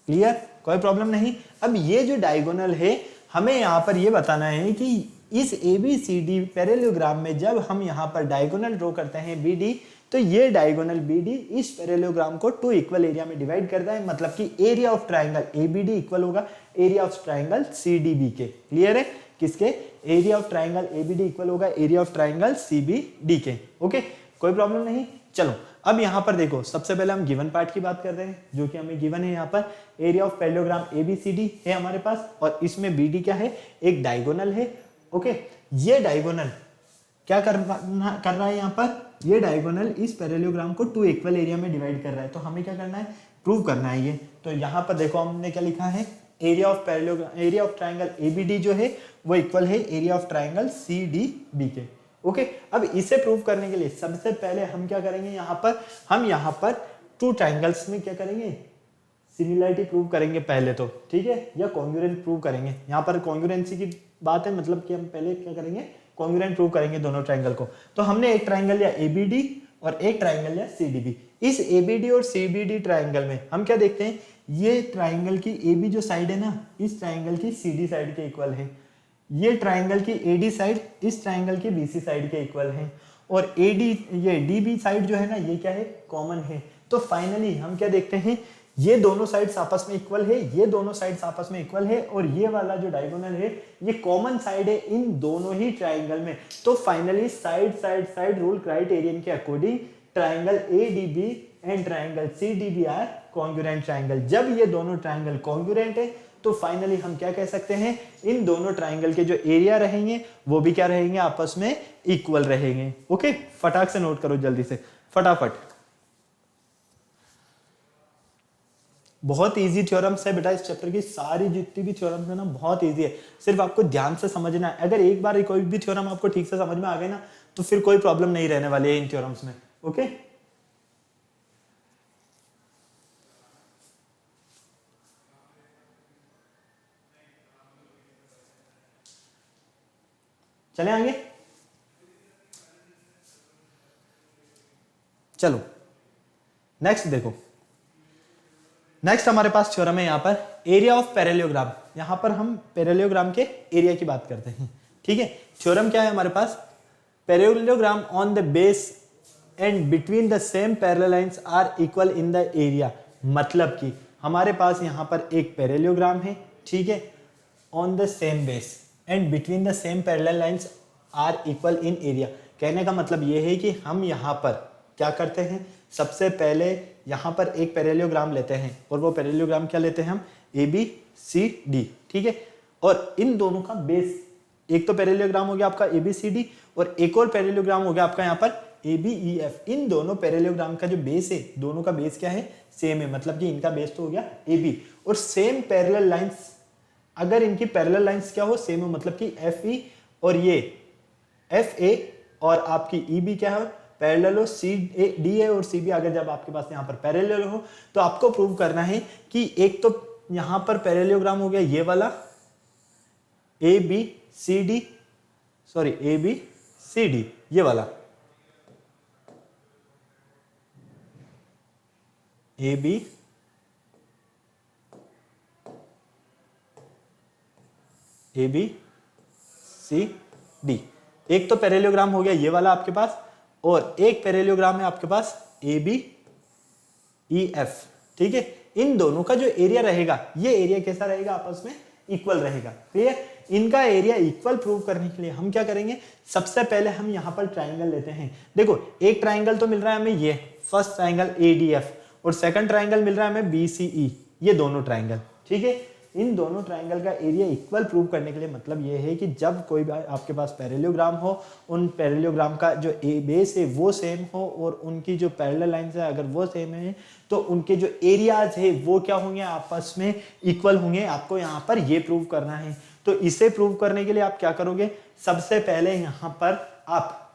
क्लियर, कोई प्रॉब्लम नहीं। अब ये जो डायगोनल है, हमें यहाँ पर ये बताना है कि इस एबीसीडी पैरेललोग्राम में जब हम यहाँ पर डायगोनल ड्रॉ करते हैं बीडी, तो ये डायगोनल बीडी इस पैरेललोग्राम को टू इक्वल एरिया में डिवाइड करता है। मतलब कि area of triangle ABD equal होगा एरिया ऑफ ट्राइंगल सीडीबी के। क्लियर है, किसके, area of triangle ABD equal होगा एरिया ऑफ ट्राइंगल सीबीडी के। ओके, कोई प्रॉब्लम नहीं। चलो अब यहाँ पर देखो, सबसे पहले हम गिवन पार्ट की बात कर रहे हैं, जो कि हमें गिवन है यहाँ पर एरिया ऑफ पैरेललोग्राम एबीसीडी है हमारे पास, और इसमें बीडी क्या है, एक डायगोनल है। ओके, ये डायगोनल क्या कर रहा है यहाँ पर, ये डायगोनल इस पैरेललोग्राम को टू इक्वल एरिया में डिवाइड कर रहा है। तो हमें क्या करना है, प्रूव करना है ये। तो यहाँ पर देखो हमने क्या लिखा है, area of parallelogram, area of triangle ABD जो है वो इक्वल है एरिया ऑफ ट्राइंगल सीडीबी के। ओके, अब इसे प्रूव करने के लिए सबसे पहले हम क्या करेंगे, यहाँ पर हम यहाँ पर टू ट्राइंगल्स में क्या करेंगे, सिमिलरिटी प्रूव करेंगे पहले तो, ठीक है, या कॉन्ग्रुएंस प्रूव करेंगे। यहाँ पर कॉन्ग्रुएंसी की बात है, मतलब कि हम पहले क्या करेंगे, कॉन्ग्रुएंट प्रूव करेंगे दोनों ट्राइंगल को। तो हमने एक ट्राइंगल लिया एबीडी और एक ट्राइंगल लिया सीडीबी। इस एबीडी और सीबीडी ट्राइंगल में हम क्या देखते हैं, ये ट्राइंगल की एबी जो साइड है ना, इस ट्राइंगल की सीडी साइड के इक्वल है। ये ट्राइंगल की एडी साइड इस ट्राइंगल की बीसी साइड के इक्वल है। और एडी ये डीबी साइड जो है ना, ये क्या है, कॉमन है। तो फाइनली हम क्या देखते हैं, ये दोनों साइड्स आपस में इक्वल है, ये दोनों साइड्स आपस में इक्वल है, और ये वाला जो डायगोनल है ये कॉमन साइड है इन दोनों ही ट्राइंगल में। तो finally side side side rule criterion के according triangle ADB and triangle CDB are congruent triangle. जब ये दोनों ट्राइंगल कॉन्ग्रुएंट है तो फाइनली हम क्या कह सकते हैं, इन दोनों ट्राइंगल के जो एरिया रहेंगे वो भी क्या रहेंगे, आपस में इक्वल रहेंगे। ओके, फटाक से नोट करो जल्दी से, फटाफट। बहुत इजी थ्योरम्स है बेटा, इस चैप्टर की सारी जितनी भी थ्योरम्स है ना बहुत इजी है, सिर्फ आपको ध्यान से समझना है। अगर एक बार कोई भी थ्योरम आपको ठीक से समझ में आ गए ना, तो फिर कोई प्रॉब्लम नहीं रहने वाली है इन थ्योरम्स में। ओके, चले आगे, चलो नेक्स्ट देखो। नेक्स्ट हमारे पास थ्योरम है यहाँ पर एरिया ऑफ पैरेललोग्राम। यहाँ पर हम पैरेललोग्राम के एरिया की बात करते हैं, ठीक है। थ्योरम क्या है हमारे पास, parallelogram on the base and between the same parallel lines are equal in the area. मतलब कि हमारे पास यहाँ पर एक पैरेललोग्राम है, ठीक है, on the same base and between the same parallel lines are equal in area. कहने का मतलब ये है कि हम यहाँ पर क्या करते हैं, सबसे पहले यहाँ पर एक पैरेललोग्राम लेते हैं, और वो पैरेललोग्राम क्या लेते हैं हम, ए बी सी डी, ठीक है। और इन दोनों का बेस, एक तो पैरेललोग्राम हो गया आपका ए बी सी डी, और एक और पैरेललोग्राम हो गया आपका यहाँ पर ए बी ई एफ। इन दोनों पैरेललोग्राम का जो बेस है, दोनों का बेस क्या है, सेम है। मतलब कि इनका बेस तो हो गया ए बी, और सेम पैरेलल लाइंस, अगर इनकी पैरेलल लाइंस क्या हो, सेम हो, मतलब कि एफ ई और ये एफ ए और आपकी ई बी क्या है, पैरेलल हो, सी ए डी ए और सी बी अगर जब आपके पास यहाँ पर पैरेलल हो, तो आपको प्रूव करना है कि एक तो यहाँ पर पैरेललोग्राम हो गया ये वाला A B C D, sorry A B C D, ये वाला A B A B C D. एक तो पैरेललोग्राम हो गया ये वाला आपके पास, और एक पैरेललोग्राम है आपके पास ए बी ई एफ, ठीक है। इन दोनों का जो एरिया रहेगा, ये एरिया कैसा रहेगा, आपस में इक्वल रहेगा। क्लियर। इनका एरिया इक्वल प्रूव करने के लिए हम क्या करेंगे, सबसे पहले हम यहाँ पर ट्राइंगल लेते हैं। देखो एक ट्राइंगल तो मिल रहा है हमें, ये first triangle A D F, और सेकंड ट्राइंगल मिल रहा है हमें बी सी ई, ये दोनों ट्राइंगल, ठीक है। इन दोनों ट्राइंगल का एरिया इक्वल प्रूव करने के लिए मतलब ये है कि जब कोई भी आपके पास पैरेललोग्राम हो, उन पैरेललोग्राम का जो बेस है वो सेम हो, और उनकी जो पैरेलल लाइंस है अगर वो सेम है, तो उनके जो एरियाज है वो क्या होंगे, आपस में इक्वल होंगे। आपको यहाँ पर ये प्रूव करना है। तो इसे प्रूव करने के लिए आप क्या करोगे, सबसे पहले यहाँ पर आप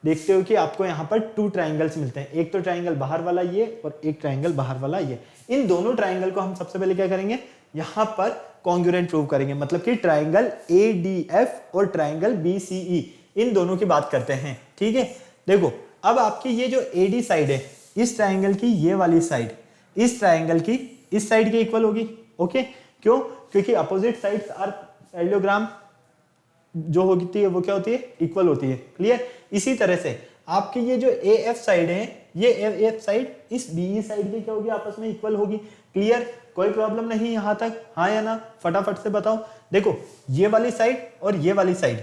देखते हो कि आपको यहाँ पर टू ट्राइंगल्स मिलते हैं, एक तो ट्राइंगल बाहर वाला ये और एक ट्राइंगल बाहर वाला ये। इन दोनों ट्राइंगल को हम सबसे पहले क्या करेंगे, यहाँ पर कॉन्ग्रुएंट प्रूव करेंगे। मतलब कि ट्राइंगल ए डी एफ और ट्राइंगल बी सी ई, इन दोनों की बात करते हैं, ठीक है। देखो अब आपकी ये जो ए डी साइड है, इस ट्राइंगल की ये वाली साइड इस ट्राइंगल की इस साइड के इक्वल होगी। ओके, क्यों, क्योंकि अपोजिट साइड्स आर पैरेललोग्राम जो होती है वो क्या होती है, इक्वल होती है। क्लियर। इसी तरह से आपकी ये जो ए एफ साइड है, ये ए एफ साइड इस बी ई साइड की क्या होगी, आपस में इक्वल होगी। क्लियर, कोई प्रॉब्लम नहीं यहाँ तक, हाँ या ना, फटाफट से बताओ। देखो ये वाली साइड और ये वाली साइड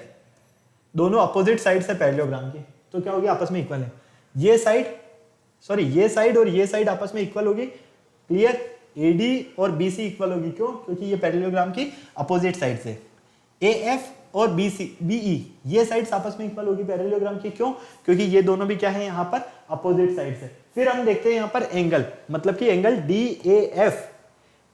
दोनों अपोजिट साइड से पैरेललोग्राम की, तो क्या होगी, आपस में इक्वल है। ये साइड सॉरी ये साइड और ये साइड आपस में इक्वल होगी। क्लियर, एडी और बीसी इक्वल होगी, क्यों, क्योंकि ये पैरेललोग्राम की अपोजिट साइड से। ए एफ और बीई ये साइड्स आपस में इक्वल होगी पैरेललोग्राम की, क्यों, क्योंकि ये दोनों भी क्या है यहाँ पर अपोजिट साइड से। फिर हम देखते हैं यहाँ पर एंगल, मतलब कि एंगल डी ए एफ,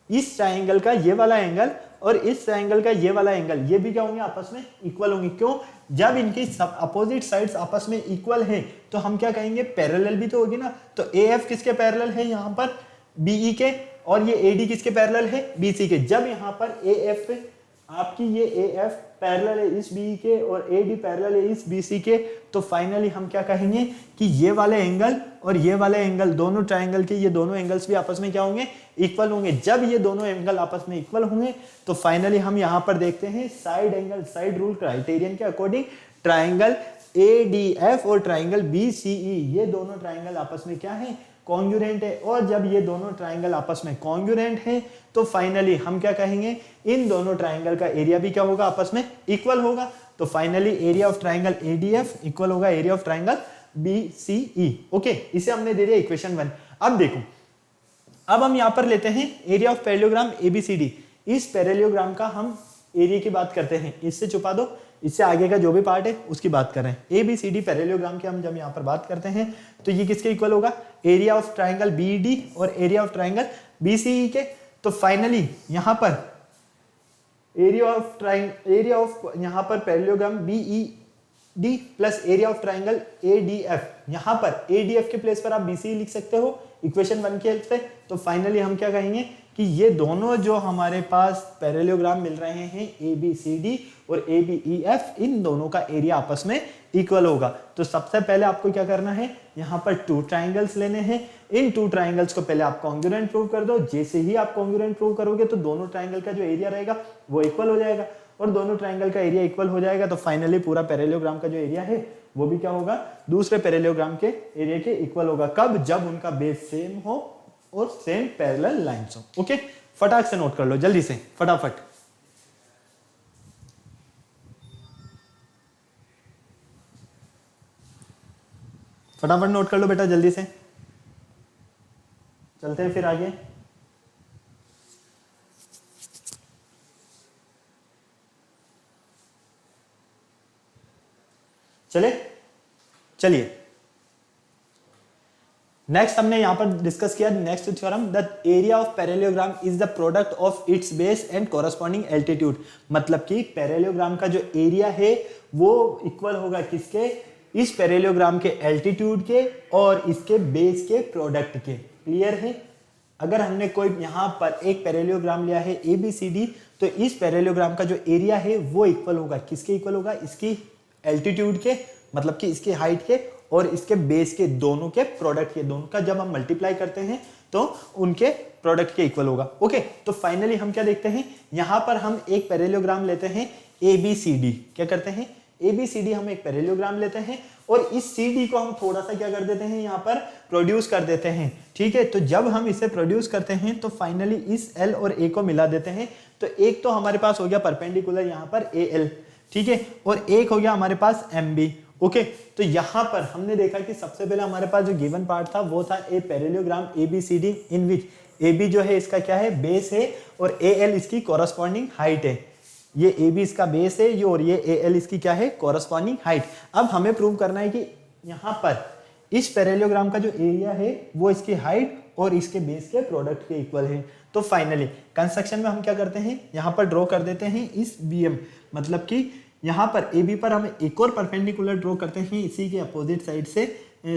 इस ट्राइंगल का ये वाला एंगल और इस ट्राइंगल का ये वाला एंगल, ये भी क्या होंगे, आपस में इक्वल होंगे। क्यों, जब इनकी सब अपोजिट साइड्स आपस में इक्वल हैं तो हम क्या कहेंगे, पैरेलल भी तो होगी ना। तो ए एफ किसके पैरेलल है, यहाँ पर बीई के, और ये AD किसके पैरेलल है, BC के। जब यहाँ पर AF आपकी ये AF पैरेलल है इस BE के और AD पैरेलल है इस BC के, तो फाइनली हम क्या कहेंगे कि ये वाले एंगल और ये वाले एंगल दोनों ट्राइंगल के ये दोनों एंगल्स भी आपस में क्या होंगे, इक्वल होंगे। जब ये दोनों एंगल आपस में इक्वल होंगे तो फाइनली हम यहाँ पर देखते हैं side angle, side rule criterion के अकॉर्डिंग ट्राइंगल ADF और ट्राइंगल BCE ये दोनों ट्राइंगल आपस में क्या है, कॉन्ग्रुएंट है। और जब ये दोनों ट्राइंगल आपस में कॉन्ग्रुएंट है तो फाइनली हम क्या कहेंगे, इन दोनों ट्राइंगल का एरिया भी क्या होगा, आपस में इक्वल होगा। तो finally area of triangle ADF equal होगा area of triangle BCE। Okay, इसे हमने दे दिया इक्वेशन 1। अब देखो, अब हम यहां पर लेते हैं एरिया ऑफ पैरेललोग्राम ABCD। इस पैरेललोग्राम का हम एरिया की बात करते हैं, इससे छुपा दो, इससे आगे का जो भी पार्ट है उसकी बात कर रहे हैं। ABCD पैरेललोग्राम की हम जब यहाँ पर बात करते हैं तो ये किसके इक्वल होगा, एरिया ऑफ ट्राइंगल BD और एरिया ऑफ ट्राइंगल BCE के। तो फाइनली यहाँ पर एरिया ऑफ यहाँ पर parallelogram BED plus area of triangle ADF, यहाँ पर ADF के प्लेस पर आप BCE लिख सकते हो इक्वेशन 1 की हेल्प से। तो फाइनली हम क्या कहेंगे कि ये दोनों जो हमारे पास पैरेललोग्राम मिल रहे हैं ABCD और ABEF, इन दोनों का एरिया आपस में इक्वल होगा। तो सबसे पहले आपको क्या करना है, यहाँ पर 2 ट्राइंगल्स लेने हैं। इन 2 ट्राइंगल्स को पहले आप कॉन्ग्रुएंट प्रूव कर दो। जैसे ही आप कॉन्ग्रुएंट प्रूव करोगे तो दोनों ट्राइंगल का जो एरिया रहेगा वो इक्वल हो जाएगा, और दोनों ट्राइंगल का एरिया इक्वल हो जाएगा तो फाइनली पूरा पैरेललोग्राम का जो एरिया है वो भी क्या होगा, दूसरे पैरेललोग्राम के एरिया के इक्वल होगा। कब, जब उनका बेस सेम हो और सेम पैरेलल लाइंस हो। ओके, फटाक से नोट कर लो जल्दी से, फटाफट। फटाफट नोट कर लो बेटा जल्दी से, चलते हैं फिर आगे। चलिए नेक्स्ट हमने यहां पर डिस्कस किया next theorem, the area of parallelogram is the product of its base and corresponding altitude. मतलब कि पैरेललोग्राम का जो एरिया है वो इक्वल होगा किसके, इस पैरेललोग्राम के एल्टीट्यूड के और इसके बेस के प्रोडक्ट के। क्लियर है। अगर हमने कोई यहां पर एक पैरेललोग्राम लिया है ABCD, तो इस पैरेललोग्राम का जो एरिया है वो इक्वल होगा किसके, इक्वल होगा इसकी एल्टीट्यूड के, मतलब कि इसकी हाइट के और इसके बेस के, दोनों के प्रोडक्ट के। दोनों का जब हम मल्टीप्लाई करते हैं तो उनके प्रोडक्ट के इक्वल होगा। ओके, तो फाइनली हम क्या देखते हैं, यहां पर हम एक पैरेललोग्राम लेते हैं ABCD। क्या करते हैं, ABCD हम एक पैरेललोग्राम लेते हैं और इस CD को हम थोड़ा सा क्या कर देते हैं, यहाँ पर प्रोड्यूस कर देते हैं। ठीक है, तो जब हम इसे प्रोड्यूस करते हैं तो फाइनली इस L और A को मिला देते हैं। तो एक तो हमारे पास हो गया परपेंडिकुलर यहाँ पर AL, ठीक है, और एक हो गया हमारे पास MB। ओके, तो यहां पर हमने देखा कि सबसे पहले हमारे पास जो गिवन पार्ट था वो था a parallelogram ABCD in which AB जो है इसका क्या है, बेस है, और AL इसकी कॉरस्पॉन्डिंग हाइट है। ये AB इसका बेस है, ये और ये AL इसकी क्या है, कॉरस्पॉन्डिंग हाइट। अब हमें प्रूव करना है कि यहाँ पर इस पैरेललोग्राम का जो एरिया है वो इसकी हाइट और इसके बेस के प्रोडक्ट के इक्वल है। तो फाइनली कंस्ट्रक्शन में हम क्या करते हैं, यहाँ पर ड्रॉ कर देते हैं इस BM, मतलब कि यहाँ पर AB पर हम एक और परपेंडिकुलर ड्रॉ करते हैं इसी के अपोजिट साइड से,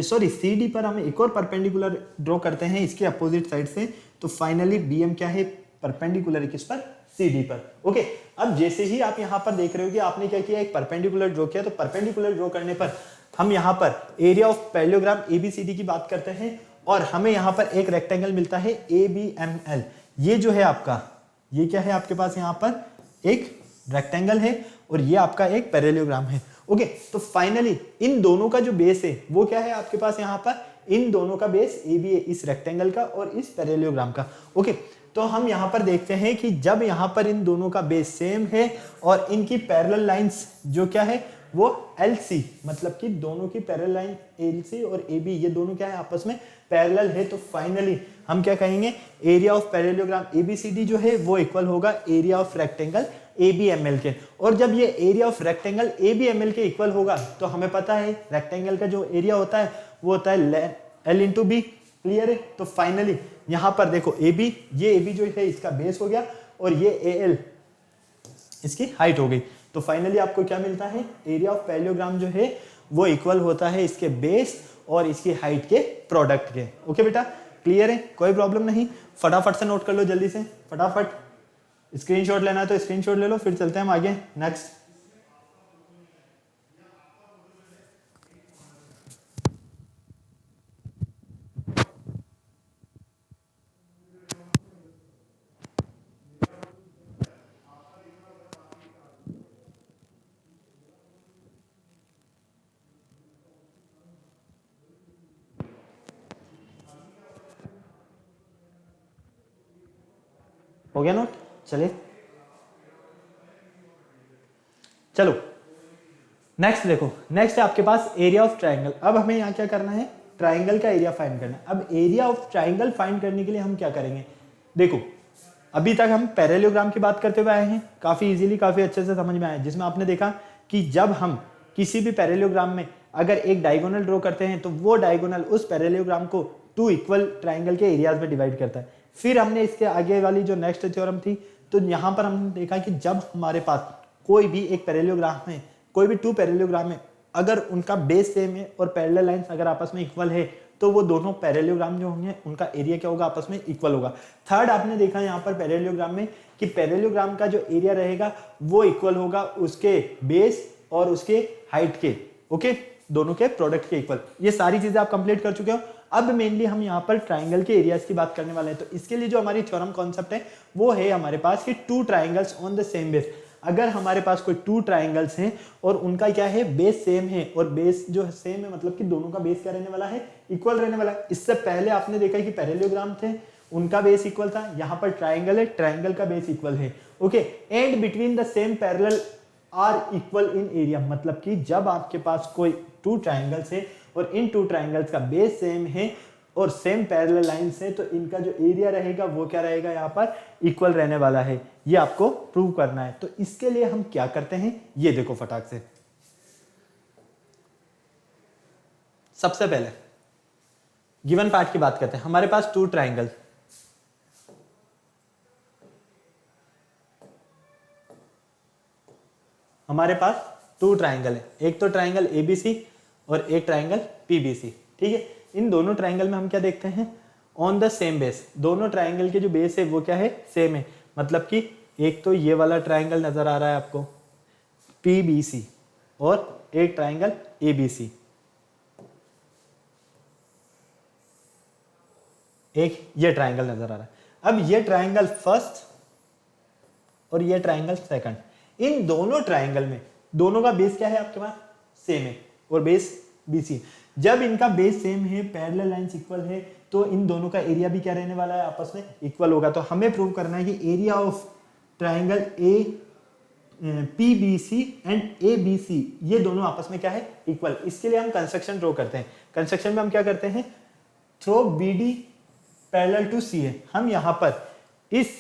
सॉरी CD पर हम एक और परपेंडिकुलर ड्रॉ करते हैं इसके अपोजिट साइड से। तो फाइनली BM क्या है, परपेंडिकुलर किस पर, CD पर। ओके, अब जैसे ही आप यहाँ पर देख रहे हो कि आपने क्या किया, एक परपेंडिकुलर ड्रॉ किया, तो परपेंडिकुलर ड्रॉ करने पर हम यहाँ पर एरिया ऑफ पैरेललोग्राम ABCD की बात करते हैं और हमें यहाँ पर एक रेक्टेंगल मिलता है ABML। ये जो है आपका, ये क्या है आपके पास, यहाँ पर एक रेक्टेंगल है और ये आपका एक पैरेललोग्राम है। ओके, तो फाइनली इन दोनों का जो बेस है वो क्या है आपके पास, यहाँ पर इन दोनों का बेस AB है, इस रेक्टेंगल का और इस पैरेललोग्राम का। ओके, तो हम यहाँ पर देखते हैं कि जब यहाँ पर इन दोनों का बेस सेम है और इनकी पैरेलल लाइंस जो क्या है वो LC, मतलब कि दोनों की पैरेलल लाइन LC और AB ये दोनों क्या है आपस में पैरेलल है। तो फाइनली हम क्या कहेंगे, एरिया ऑफ पैरेललोग्राम ABCD जो है वो इक्वल होगा एरिया ऑफ रेक्टेंगल ABML के। और जब ये एरिया ऑफ रेक्टेंगल ABML के इक्वल होगा तो हमें पता है रेक्टेंगल का जो एरिया होता है वो होता है L इंटू B। क्लियर है। तो फाइनली यहाँ पर देखो AB, ये AB जो है इसका बेस हो गया और ये AL इसकी हाइट हो गई। तो फाइनली आपको क्या मिलता है, एरिया ऑफ पैरेललोग्राम जो है वो इक्वल होता है इसके बेस और इसकी हाइट के प्रोडक्ट के। ओके बेटा, क्लियर है, कोई प्रॉब्लम नहीं। फटाफट से नोट कर लो जल्दी से, फटाफट स्क्रीनशॉट लेना है तो स्क्रीनशॉट ले लो, फिर चलते हैं हम आगे नेक्स्ट। हो गया नोट, चलिए चलो नेक्स्ट देखो। नेक्स्ट है आपके पास एरिया ऑफ ट्राइंगल। अब हमें यहाँ क्या करना है, ट्राइंगल का एरिया फाइंड करना है। अब एरिया ऑफ ट्राइंगल फाइंड करने के लिए हम क्या करेंगे, देखो अभी तक हम पैरेललोग्राम की बात करते हुए आए हैं, काफी इजीली काफी अच्छे से समझ में आया, जिसमें आपने देखा कि जब हम किसी भी पैरेललोग्राम में अगर एक डायगोनल ड्रॉ करते हैं तो वो डायगोनल उस पैरेललोग्राम को 2 इक्वल ट्राइंगल के एरियाज में डिवाइड करता है। फिर हमने इसके आगे वाली जो नेक्स्ट थ्योरम थी, तो यहाँ पर हमने देखा कि जब हमारे पास कोई भी एक पैरेललोग्राम है, कोई भी 2 पैरेललोग्राम है, अगर उनका बेस सेम है और पैरेलल लाइंस अगर आपस में इक्वल है तो वो दोनों पैरेललोग्राम जो होंगे उनका एरिया क्या होगा, आपस में इक्वल होगा। थर्ड आपने देखा यहाँ पर पैरेललोग्राम में कि पैरेललोग्राम का जो एरिया रहेगा वो इक्वल होगा उसके बेस और उसके हाइट के, ओके, दोनों के प्रोडक्ट के इक्वल। ये सारी चीजें आप कंप्लीट कर चुके हो। अब मेनली हम यहाँ पर ट्राइंगल के एरियाज की बात करने वाले हैं। तो इसके लिए जो हमारी थ्योरम कॉन्सेप्ट है वो है हमारे पास कि 2 triangles on the same base. अगर हमारे पास कोई 2 ट्राइंगल्स हैं और उनका क्या है, बेस सेम है, और बेस जो सेम है मतलब कि दोनों का बेस क्या रहने वाला है, इक्वल रहने वाला है। इससे पहले आपने देखा कि पैरेललोग्राम थे, उनका बेस इक्वल था, यहाँ पर ट्राइंगल है, ट्राइंगल का बेस इक्वल है, okay. And between the same parallel are equal in area, मतलब कि जब आपके पास कोई 2 ट्राइंगल्स है और इन 2 ट्राइंगल्स का बेस सेम है और सेम पैरेलल लाइन से, तो इनका जो एरिया रहेगा वो क्या रहेगा, यहाँ पर इक्वल रहने वाला है। ये आपको प्रूव करना है। तो इसके लिए हम क्या करते हैं, ये देखो फटाक से। सबसे पहले गिवन पार्ट की बात करते हैं। हमारे पास 2 ट्राइंगल, हमारे पास 2 ट्राइंगल है, एक तो ट्राइंगल एबीसी और एक ट्राइंगल पीबीसी, ठीक है। इन दोनों ट्राइंगल में हम क्या देखते हैं, ऑन द सेम बेस, दोनों ट्राइंगल के जो बेस है वो क्या है, सेम है। मतलब कि एक तो ये वाला ट्राइंगल नजर आ रहा है आपको पीबीसी और एक ट्राइंगल एबीसी, एक ये ट्राइंगल नजर आ रहा है। अब ये ट्राइंगल फर्स्ट और ये ट्राइंगल सेकंड, इन दोनों ट्राइंगल में दोनों का बेस क्या है आपके पास, सेम है और बेस बीसी। जब इनका बेस सेम है, पैरेलल लाइंस इक्वल है, तो इन दोनों का एरिया भी क्या रहने वाला है, आपस में इक्वल होगा। तो हमें प्रूव करना है कि area of triangle A PBC and ABC, ये दोनों आपस में क्या है, इक्वल। इसके लिए हम कंस्ट्रक्शन ड्रॉ करते हैं। कंस्ट्रक्शन में हम क्या करते हैं, through BD parallel to CA. हम यहां पर इस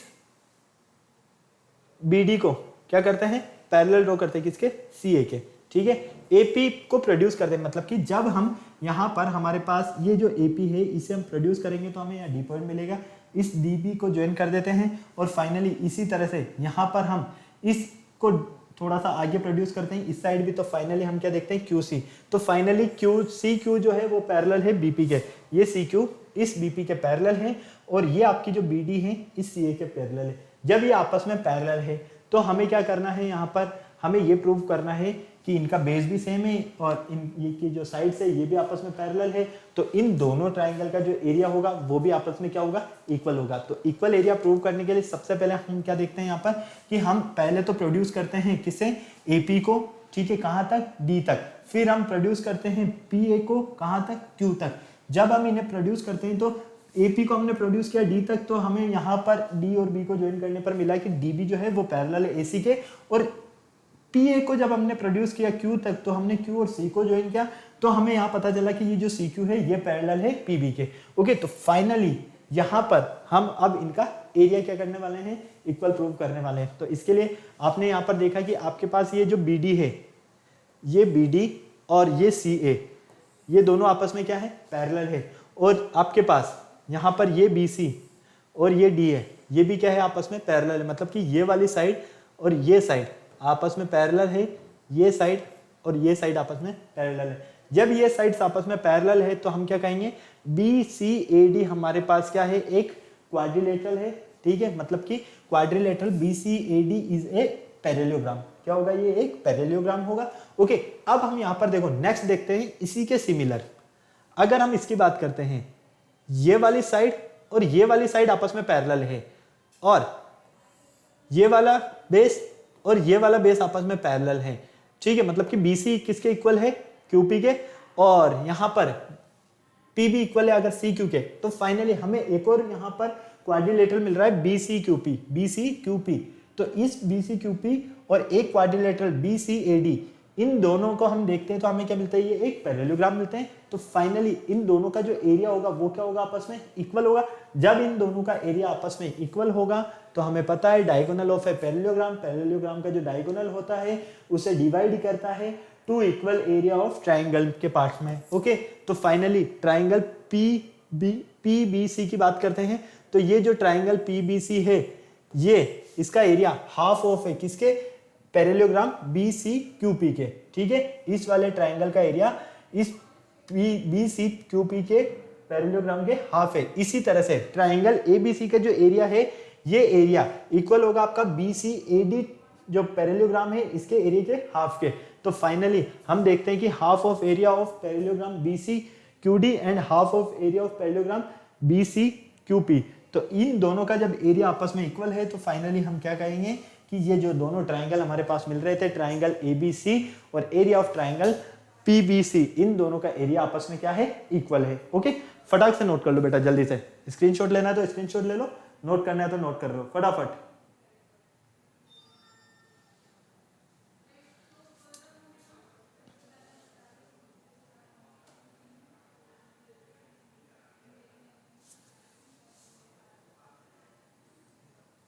बीडी को क्या करते हैं, पैरेलल ड्रॉ करते हैं किसके, सीए के, ठीक है। एपी को प्रोड्यूस करते हैं, मतलब कि जब हम यहाँ पर हमारे पास ये जो एपी है इसे हम प्रोड्यूस करेंगे तो हमें यहाँ डी पॉइंट मिलेगा, इस डीपी को ज्वाइन कर देते हैं और फाइनली इसी तरह से यहाँ पर हम इसको थोड़ा सा आगे प्रोड्यूस करते हैं इस साइड भी, तो फाइनली हम क्या देखते हैं, क्यू तो फाइनली क्यू जो है वो पैरेलल है बीपी के, ये सी क्यू इस बीपी के पैरेलल है और ये आपकी जो बीडी है इस सीए के पैरेलल है। जब ये आपस में पैरेलल है तो हमें क्या करना है, यहाँ पर हमें ये प्रूव करना है कि इनका बेस भी सेम है और इन ये की जो साइड्स है ये भी आपस में पैरेलल है, तो इन दोनों ट्राइंगल का जो एरिया होगा वो भी आपस में क्या होगा, इक्वल होगा। तो इक्वल एरिया प्रूव करने के लिए सबसे पहले हम क्या देखते हैं यहाँ पर कि हम पहले तो प्रोड्यूस करते हैं किसे, एपी को, ठीक है, कहाँ तक, डी तक। फिर हम प्रोड्यूस करते हैं पीए को कहाँ तक, क्यू तक। जब हम इन्हें प्रोड्यूस करते हैं तो एपी को हमने प्रोड्यूस किया डी तक, तो हमें यहाँ पर डी और बी को ज्वाइन करने पर मिला कि डीबी जो है वो पैरेलल है एसी के, और पीए को जब हमने प्रोड्यूस किया क्यू तक तो हमने क्यू और सी को ज्वाइन किया, तो हमें यहाँ पता चला कि ये जो सी क्यू है ये पैरेलल है पीबी के, ओके। तो फाइनली यहाँ पर हम अब इनका एरिया क्या करने वाले हैं, इक्वल प्रूव करने वाले हैं। तो इसके लिए आपने यहाँ पर देखा कि आपके पास ये जो बीडी है, ये बीडी और ये सी ए, ये दोनों आपस में क्या है, पैरेलल है। और आपके पास यहाँ पर ये बीसी और ये डी है, ये भी क्या है, आपस में पैरेलल है। मतलब कि ये वाली साइड और ये साइड आपस में पैरेलल है, ये साइड और ये साइड आपस में पैरेलल है। जब ये साइड्स आपस में पैरेलल है तो हम क्या कहेंगे, बी सी ए डी हमारे पास क्या है, एक क्वाड्रिलेटरल है, ठीक है, मतलब कि quadrilateral B C A D is a parallelogram. क्या होगा, ये एक पैरेललोग्राम होगा। ओके, अब हम यहाँ पर देखो नेक्स्ट देखते हैं इसी के सिमिलर। अगर हम इसकी बात करते हैं, ये वाली साइड और ये वाली साइड आपस में पैरेलल है, और ये वाला बेस और ये वाला बेस आपस में पैरेलल है, ठीक है, मतलब कि BC किसके इक्वल है, QP के, और यहां पर PB इक्वल है अगर CQ के, तो फाइनली हमें एक और यहां पर क्वाड्रिलेटरल मिल रहा है BCQP। तो इस BCQP और एक क्वाड्रिलेटरल BCAD, इन दोनों को हम देखते हैं तो हमें क्या मिलता है, ये एक पैरेललोग्राम मिलते हैं। तो फाइनली इन दोनों का जो एरिया होगा वो क्या होगा, आपस में इक्वल होगा। जब इन दोनों का एरिया आपस में इक्वल होगा तो हमें पता है diagonal of a parallelogram, parallelogram का जो डायगोनल होता है उसे डिवाइड करता है two equal area of triangle के पार्ट्स में। ओके, तो फाइनली ट्राइंगल PBC की बात करते हैं, तो ये जो ट्राइंगल PBC है, ये इसका एरिया हाफ ऑफ है किसके, पैरेललोग्राम BCQP के, ठीक है, इस वाले ट्राइंगल का एरिया इस BCQP के पैरेललोग्राम के हाफ है। इसी तरह से ट्राइंगल ABC का जो एरिया है, ये एरिया इक्वल होगा आपका BCAD जो पैरेललोग्राम है इसके एरिया के हाफ के। तो फाइनली हम देखते हैं कि half of area of parallelogram BCQD and half of area of parallelogram BCQP, तो इन दोनों का जब एरिया आपस में इक्वल है तो फाइनली हम क्या कहेंगे कि ये जो दोनों ट्राइंगल हमारे पास मिल रहे थे, ट्राइंगल ABC और एरिया ऑफ ट्राइंगल PBC, इन दोनों का एरिया आपस में क्या है, इक्वल है। ओके, फटाक से नोट कर लो बेटा, जल्दी से स्क्रीनशॉट लेना है तो स्क्रीनशॉट ले लो, नोट करना है तो नोट कर लो फटाफट।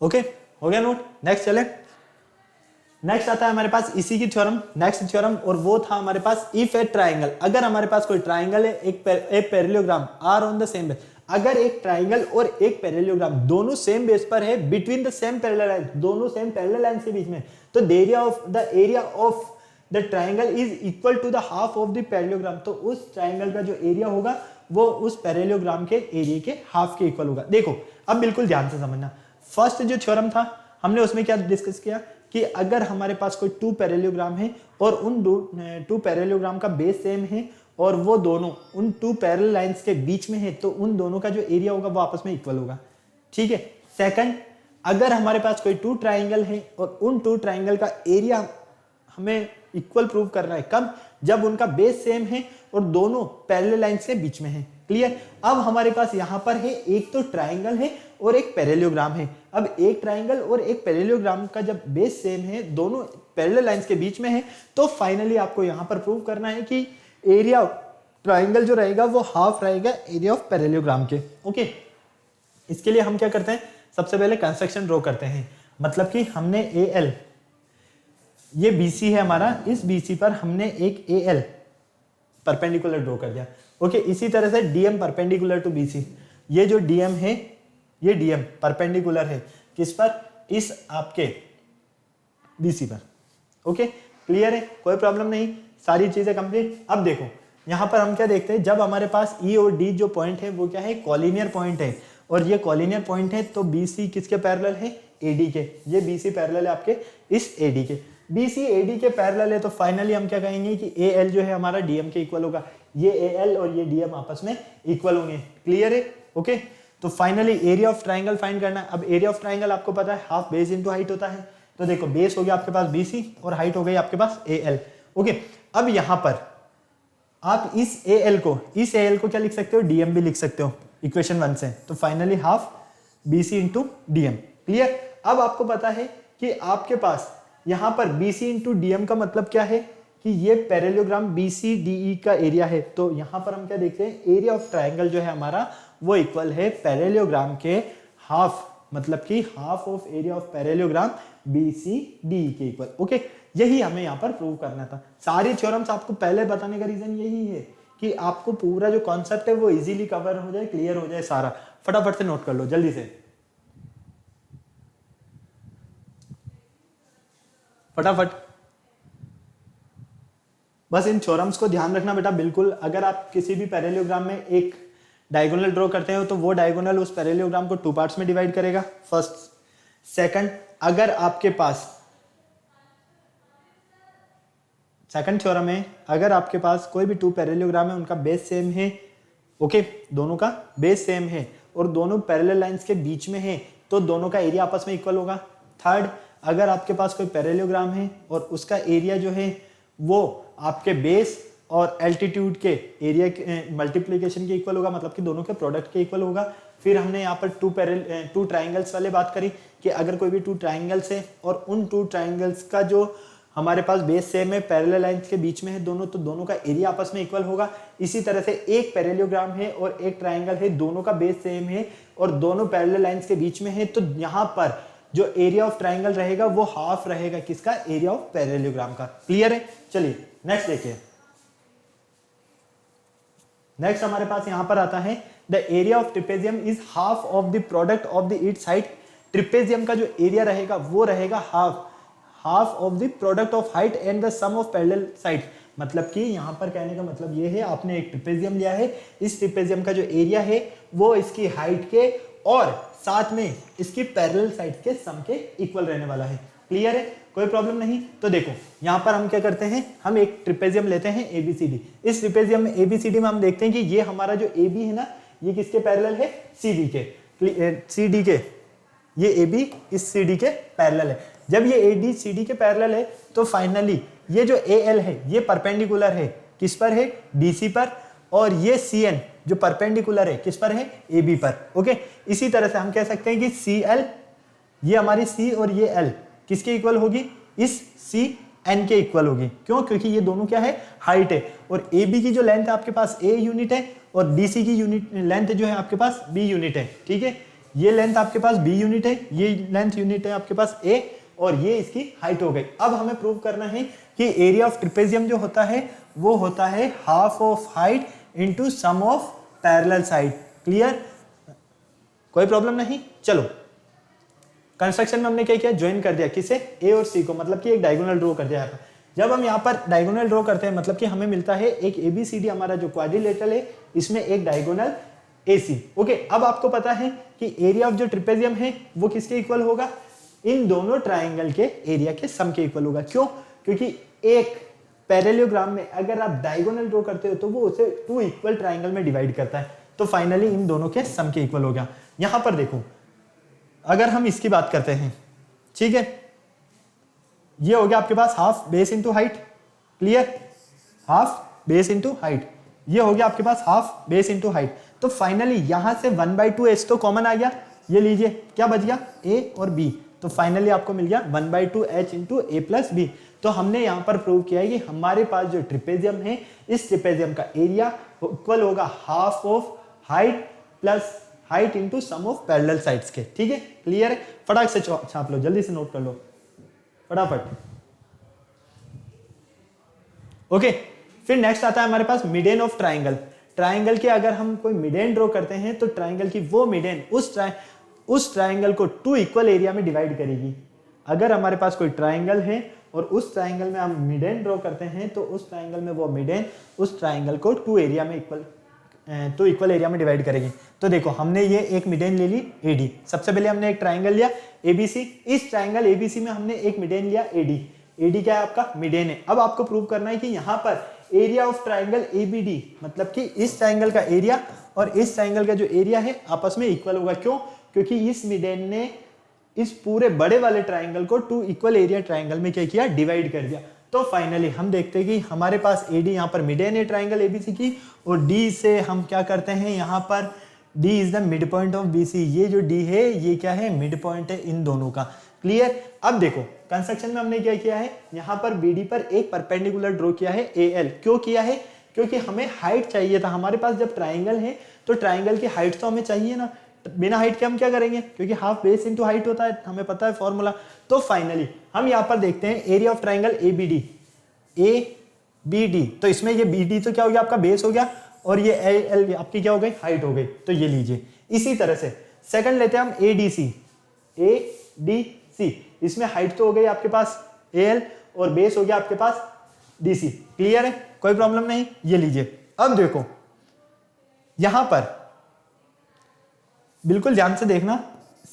ओके, हो गया नोट। नेक्स्ट चले, नेक्स्ट आता है हमारे पास इसी की थ्योरम, नेक्स्ट थ्योरम, और वो था हमारे पास इफ ए ट्राइंगल, अगर हमारे पास कोई ट्राइंगल है, एक parallelogram are on the same base, अगर एक ट्राइंगल और एक पैरेललोग्राम दोनों सेम बेस पर है, between the same parallel line, दोनों सेम पैरेलल लाइन के बीच में, तो the area of the triangle is equal to the half of the parallelogram, तो उस ट्राइंगल का जो एरिया होगा वो उस पैरेललोग्राम के एरिया के हाफ के इक्वल होगा। देखो अब बिल्कुल ध्यान से समझना, फर्स्ट जो थ्योरम था हमने उसमें क्या डिस्कस किया कि अगर हमारे पास कोई टू पैरेललोग्राम है और उन टू पैरेललोग्राम का बेस सेम है और वो दोनों उन टू पैरेलल लाइंस के बीच में है, तो उन दोनों का जो एरिया होगा वो आपस में इक्वल होगा, ठीक है। सेकंड, अगर हमारे पास कोई टू ट्राइंगल है और उन टू ट्राइंगल का एरिया हमें इक्वल प्रूव करना है, कब, जब उनका बेस सेम है और दोनों पैरेलल लाइंस के बीच में है। क्लियर। अब हमारे पास यहां पर है एक तो ट्राइंगल है और एक पैरेललोग्राम है। अब एक ट्राइंगल और एक पैरेललोग्राम का जब बेस सेम है, दोनों पैरेलल लाइंस के बीच में है, तो फाइनली आपको यहां पर प्रूव करना है कि एरिया ट्राइंगल जो रहेगा वो हाफ रहेगा एरिया ऑफ पैरेललोग्राम के। ओके, इसके लिए हम क्या करते हैं, सबसे पहले कंस्ट्रक्शन ड्रॉ करते हैं। मतलब कि हमने AL, ये BC है हमारा, इस BC पर हमने एक AL परपेंडिकुलर ड्रॉ कर दिया। ओके, इसी तरह से DM परपेंडिकुलर टू BC, ये जो DM है, ये DM परपेंडिकुलर है किस पर, इस आपके BC पर। ओके, क्लियर है, कोई प्रॉब्लम नहीं, सारी चीजें कंप्लीट। अब देखो यहां पर हम क्या देखते हैं, जब हमारे पास E और D जो पॉइंट है वो क्या है, कॉलिनियर पॉइंट है, और ये कॉलिनियर पॉइंट है, तो BC किसके पैरेलल है, AD के। ये BC पैरेलल है आपके इस AD के, BC AD के पैरेलल है, तो फाइनली हम क्या कहेंगे कि AL जो है हमारा DM के इक्वल होगा। ये AL और ये DM आपस में इक्वल होंगे। क्लियर है। ओके, तो finally area of triangle find करना है। अब एरिया ऑफ ट्राइंगल आपको पता है हाफ बेस इनटू हाइट होता है, तो देखो बेस हो गया आपके पास BC और हाइट हो गई आपके पास AL। ओके, अब यहां पर आप इस AL को क्या लिख सकते हो, DM भी लिख सकते हो इक्वेशन 1 से, तो finally half BC into DM। Clear. अब आपको पता है कि आपके पास यहां पर BC इंटू DM का मतलब क्या है कि ये पैरेललोग्राम BCDE का एरिया है, तो यहां पर हम क्या देखते हैं, एरिया ऑफ ट्राइंगल जो है हमारा वो इक्वल है पैरेललोग्राम के हाफ, मतलब कि half of area of parallelogram BCDE के इक्वल। ओके, यही हमें यहाँ पर प्रूव करना था। सारी थ्योरम्स आपको पहले बताने का रीजन यही है कि आपको पूरा जो कॉन्सेप्ट है वो इजीली कवर हो जाए, क्लियर हो जाए सारा। फटाफट से नोट कर लो जल्दी से, फटाफट। बस इन थ्योरम्स को ध्यान रखना बेटा बिल्कुल। अगर आप किसी भी पैरेललोग्राम में एक डायगोनल ड्रॉ करते हो तो वो डायगोनल उस पैरेललोग्राम को 2 पार्ट्स में डिवाइड करेगा, फर्स्ट। सेकंड, अगर आपके पास सेकंड थ्योरम है, अगर आपके पास कोई भी 2 पैरेललोग्राम है, उनका बेस सेम है, ओके, दोनों का बेस सेम है और दोनों पैरेलल लाइंस के बीच में है, तो दोनों का एरिया आपस में इक्वल होगा। थर्ड, अगर आपके पास कोई पैरेललोग्राम है और उसका एरिया जो है वो आपके बेस और एल्टीट्यूड के एरिया मल्टीप्लिकेशन के इक्वल होगा, मतलब कि दोनों के प्रोडक्ट के इक्वल होगा। फिर हमने यहाँ पर 2 ट्राइंगल्स वाले बात करी कि अगर कोई भी 2 ट्राइंगल्स है और उन 2 ट्राइंगल्स का जो हमारे पास बेस सेम है, पैरेलल लाइंस के बीच में है दोनों, तो दोनों का एरिया आपस में इक्वल होगा। इसी तरह से एक पैरेललोग्राम है और एक ट्राइंगल है, दोनों का बेस सेम है और दोनों पैरेलल लाइंस के बीच में है, तो यहाँ पर जो एरिया ऑफ ट्राइंगल रहेगा वो हाफ रहेगा किसका, एरिया ऑफ पैरेललोग्राम का। क्लियर है? चलिए नेक्स्ट देखिए। नेक्स्ट हमारे पास यहां पर आता है the area of trapezium is half of the product of the each side. Trapezium का जो एरिया रहेगा वो रहेगा half of the product of height and the sum of parallel side. मतलब कि यहां पर कहने का मतलब ये है, आपने एक ट्रिपेजियम लिया है, इस ट्रिपेजियम का जो एरिया है वो इसकी हाइट के और साथ में इसकी पैरेलल साइड के सम के इक्वल रहने वाला है। क्लियर है? कोई प्रॉब्लम नहीं। तो देखो यहां पर हम क्या करते हैं, हम एक ट्रिपेजियम लेते हैं एबीसीडी। इस ट्रिपेजियम में एबीसीडी में हम देखते हैं कि ये हमारा जो एबी है ना, ये किसके पैरेलल है, सीडी के। सीडी के, ये एबी इस सीडी के पैरेलल है। जब ये एडी सीडी के पैरेलल है तो फाइनली ये जो एएल है ये परपेंडिकुलर है, किस पर है, डीसी पर, और ये सीएन जो परपेंडिकुलर है किस पर है, एबी पर। ओके, इसी तरह से हम कह सकते हैं कि सीएल, ये हमारी सी और ये एल किसके इक्वल होगी, इस सी एन के इक्वल होगी। क्यों? क्योंकि ये दोनों क्या है, हाइट है, और ए बी की जो लेंथ है आपके पास ए यूनिट है और डी सी की यूनिट लेंथ जो है आपके पास बी यूनिट है। ठीक है, ये लेंथ आपके पास बी यूनिट है, ये लेंथ यूनिट है आपके पास ए, और ये इसकी हाइट हो गई। अब हमें प्रूव करना है कि एरिया ऑफ ट्रिपेजियम जो होता है वो होता है half of height into sum of parallel side. Clear? कोई प्रॉब्लम नहीं। चलो कंस्ट्रक्शन में हमने क्या किया, ज्वाइन कर दिया किसे, ए और सी को, मतलब कि एक डायगोनल ड्रॉ कर दिया। जब हम यहाँ पर डायगोनल ड्रॉ करते हैं मतलब कि हमें मिलता है एक एबीसीडी, हमारा जो क्वाड्रिलेटरल है, इसमें एक डायगोनल एसी। ओके, अब आपको पता है कि एरिया ऑफ जो ट्रिपेजियम है वो किसके इक्वल होगा, इन दोनों ट्राइंगल के एरिया के सम के इक्वल होगा। क्यों? क्योंकि एक पैरेललोग्राम में अगर आप डायगोनल ड्रॉ करते हो तो वो उसे 2 इक्वल ट्राइंगल में डिवाइड करता है, तो फाइनली इन दोनों के सम के इक्वल हो गया। यहां पर देखो अगर हम इसकी बात करते हैं, ठीक है, ये हो गया आपके पास half base into height. Clear? Half base into height, ये हो गया आपके पास हाफ बेस इंटू हाइट। तो फाइनली यहां से 1/2 एच तो कॉमन आ गया, ये लीजिए क्या बच गया, ए और बी, तो फाइनली आपको मिल गया 1/2 एच इंटू ए प्लस बी। तो हमने यहां पर प्रूव किया है कि हमारे पास जो ट्रिपेजियम है, इस ट्रिपेजियम का एरिया इक्वल होगा half of height plus height into sum of parallel sides के। ठीक है, क्लियर है? फटाक से छाप लो, जल्दी से नोट कर लो फटाफट। ओके, फिर नेक्स्ट आता है हमारे पास मिडेन ऑफ ट्राइंगल। ट्राइंगल के अगर हम कोई मिडेन ड्रॉ करते हैं तो ट्राइंगल की वो मिडेन उस ट्राइंगल को 2 इक्वल एरिया में डिवाइड करेगी। अगर हमारे पास कोई ट्राइंगल है और उस ट्राइंगल में हम मिडेन ड्रॉ करते हैं तो उस ट्राइंगल में वो मिडेन उस ट्राइंगल को 2 इक्वल एरिया में डिवाइड करेगी। तो देखो हमने ये एक मिडेन ले ली एडी, सबसे पहले हमने एक ट्राइंगल लिया एबीसी, इस ट्राइंगल एबीसी में हमने एक मिडेन लिया एडी। एडी क्या है आपका, मिडेन है। अब आपको प्रूव करना है कि यहाँ पर एरिया ऑफ ट्राइंगल एबीडी, मतलब कि इस ट्राइंगल का एरिया और इस ट्राइंगल का जो एरिया है आपस में इक्वल होगा। क्यों? क्योंकि इस मिडेन ने इस पूरे बड़े वाले ट्राइंगल को 2 इक्वल एरिया ट्राइंगल में क्या किया, डिवाइड कर दिया। तो फाइनली हम देखते हैं कि हमारे पास एडी यहाँ पर मिडेन है ट्राइंगल एबीसी की, और डी से हम क्या करते हैं, यहाँ पर D is the mid point of BC. ये जो डी है ये क्या है, मिड पॉइंट है इन दोनों का। क्लियर? अब देखो कंस्ट्रक्शन में हमने क्या किया है, यहाँ पर बीडी पर एक परपेंडिकुलर ड्रॉ किया है एएल। क्यों किया है? क्योंकि हमें हाइट चाहिए था। हमारे पास जब ट्राइंगल है तो ट्राइंगल की हाइट तो हमें चाहिए ना, बिना हाइट के हम क्या करेंगे, क्योंकि हाफ बेस इंटू हाइट होता है, हमें पता है फॉर्मूला। तो फाइनली हम यहाँ पर देखते हैं area of triangle ABD, A B D, तो इसमें ये बी डी तो क्या हो गया आपका, बेस हो गया, और ये एल आपकी क्या हो गई, हाइट हो गई। तो ये लीजिए। इसी तरह से सेकंड लेते हैं हम A D C, A D C, इसमें हाइट तो हो गई आपके पास एल और बेस हो गया आपके पास DC। क्लियर है, कोई प्रॉब्लम नहीं। ये लीजिए, अब देखो यहां पर बिल्कुल ध्यान से देखना,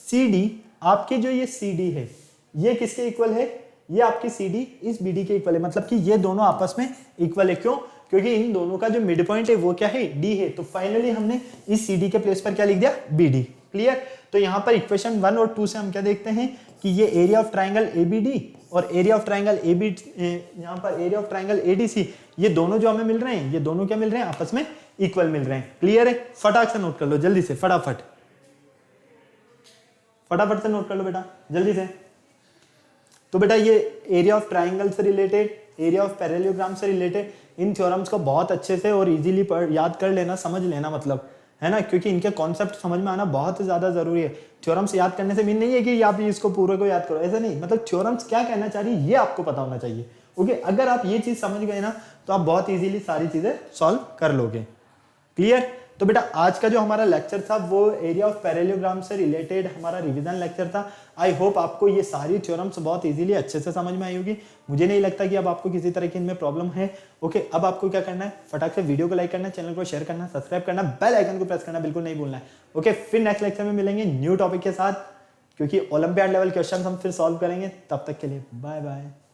CD आपके जो ये CD है ये किसके इक्वल है, ये आपकी CD इस BD के इक्वल है, मतलब कि ये दोनों आपस में इक्वल है। क्यों? क्योंकि इन दोनों का जो मिड पॉइंट है वो क्या है, D है। तो फाइनली हमने इस CD के प्लेस पर क्या लिख दिया, BD। क्लियर। तो यहां पर इक्वेशन 1 और 2 से हम क्या देखते हैं कि ये एरिया ऑफ ट्राइंगल ABD और एरिया ऑफ ट्राइंगल यहाँ पर एरिया ऑफ ट्राइंगल ADC, ये दोनों जो हमें मिल रहे हैं, ये दोनों क्या मिल रहे हैं, आपस में इक्वल मिल रहे हैं। क्लियर है, फटाक से नोट कर लो जल्दी से, फटाफट से नोट कर लो बेटा जल्दी से। तो बेटा ये एरिया ऑफ ट्राइंगल से रिलेटेड, एरिया ऑफ पैरेललोग्राम से रिलेटेड, इन थ्योरम्स को बहुत अच्छे से और इजीली याद कर लेना, समझ लेना, मतलब है ना, क्योंकि इनके कॉन्सेप्ट समझ में आना बहुत ज्यादा जरूरी है। थ्योरम्स याद करने से मीन नहीं है कि आप इसको पूरे को याद करो, ऐसा नहीं, मतलब थ्योरम्स क्या कहना चाह रही है ये आपको पता होना चाहिए। ओके, अगर आप ये चीज समझ गए ना तो आप बहुत इजीली सारी चीजें सॉल्व कर लोगे। क्लियर। तो बेटा आज का जो हमारा लेक्चर था वो एरिया ऑफ पैरेललोग्राम से रिलेटेड हमारा रिवीजन लेक्चर था। आई होप आपको ये सारी थ्योरम्स बहुत इजीली अच्छे से समझ में आई होगी। मुझे नहीं लगता कि अब आपको किसी तरह की इनमें प्रॉब्लम है। ओके, अब आपको क्या करना है, फटाक से वीडियो को लाइक करना, चैनल को शेयर करना, सब्सक्राइब करना, बेल आइकन को प्रेस करना बिल्कुल नहीं भूलना है। ओके, फिर नेक्स्ट लेक्चर में मिलेंगे न्यू टॉपिक के साथ, क्योंकि ओलंपियाड लेवल क्वेश्चन हम फिर सॉल्व करेंगे। तब तक के लिए बाय बाय।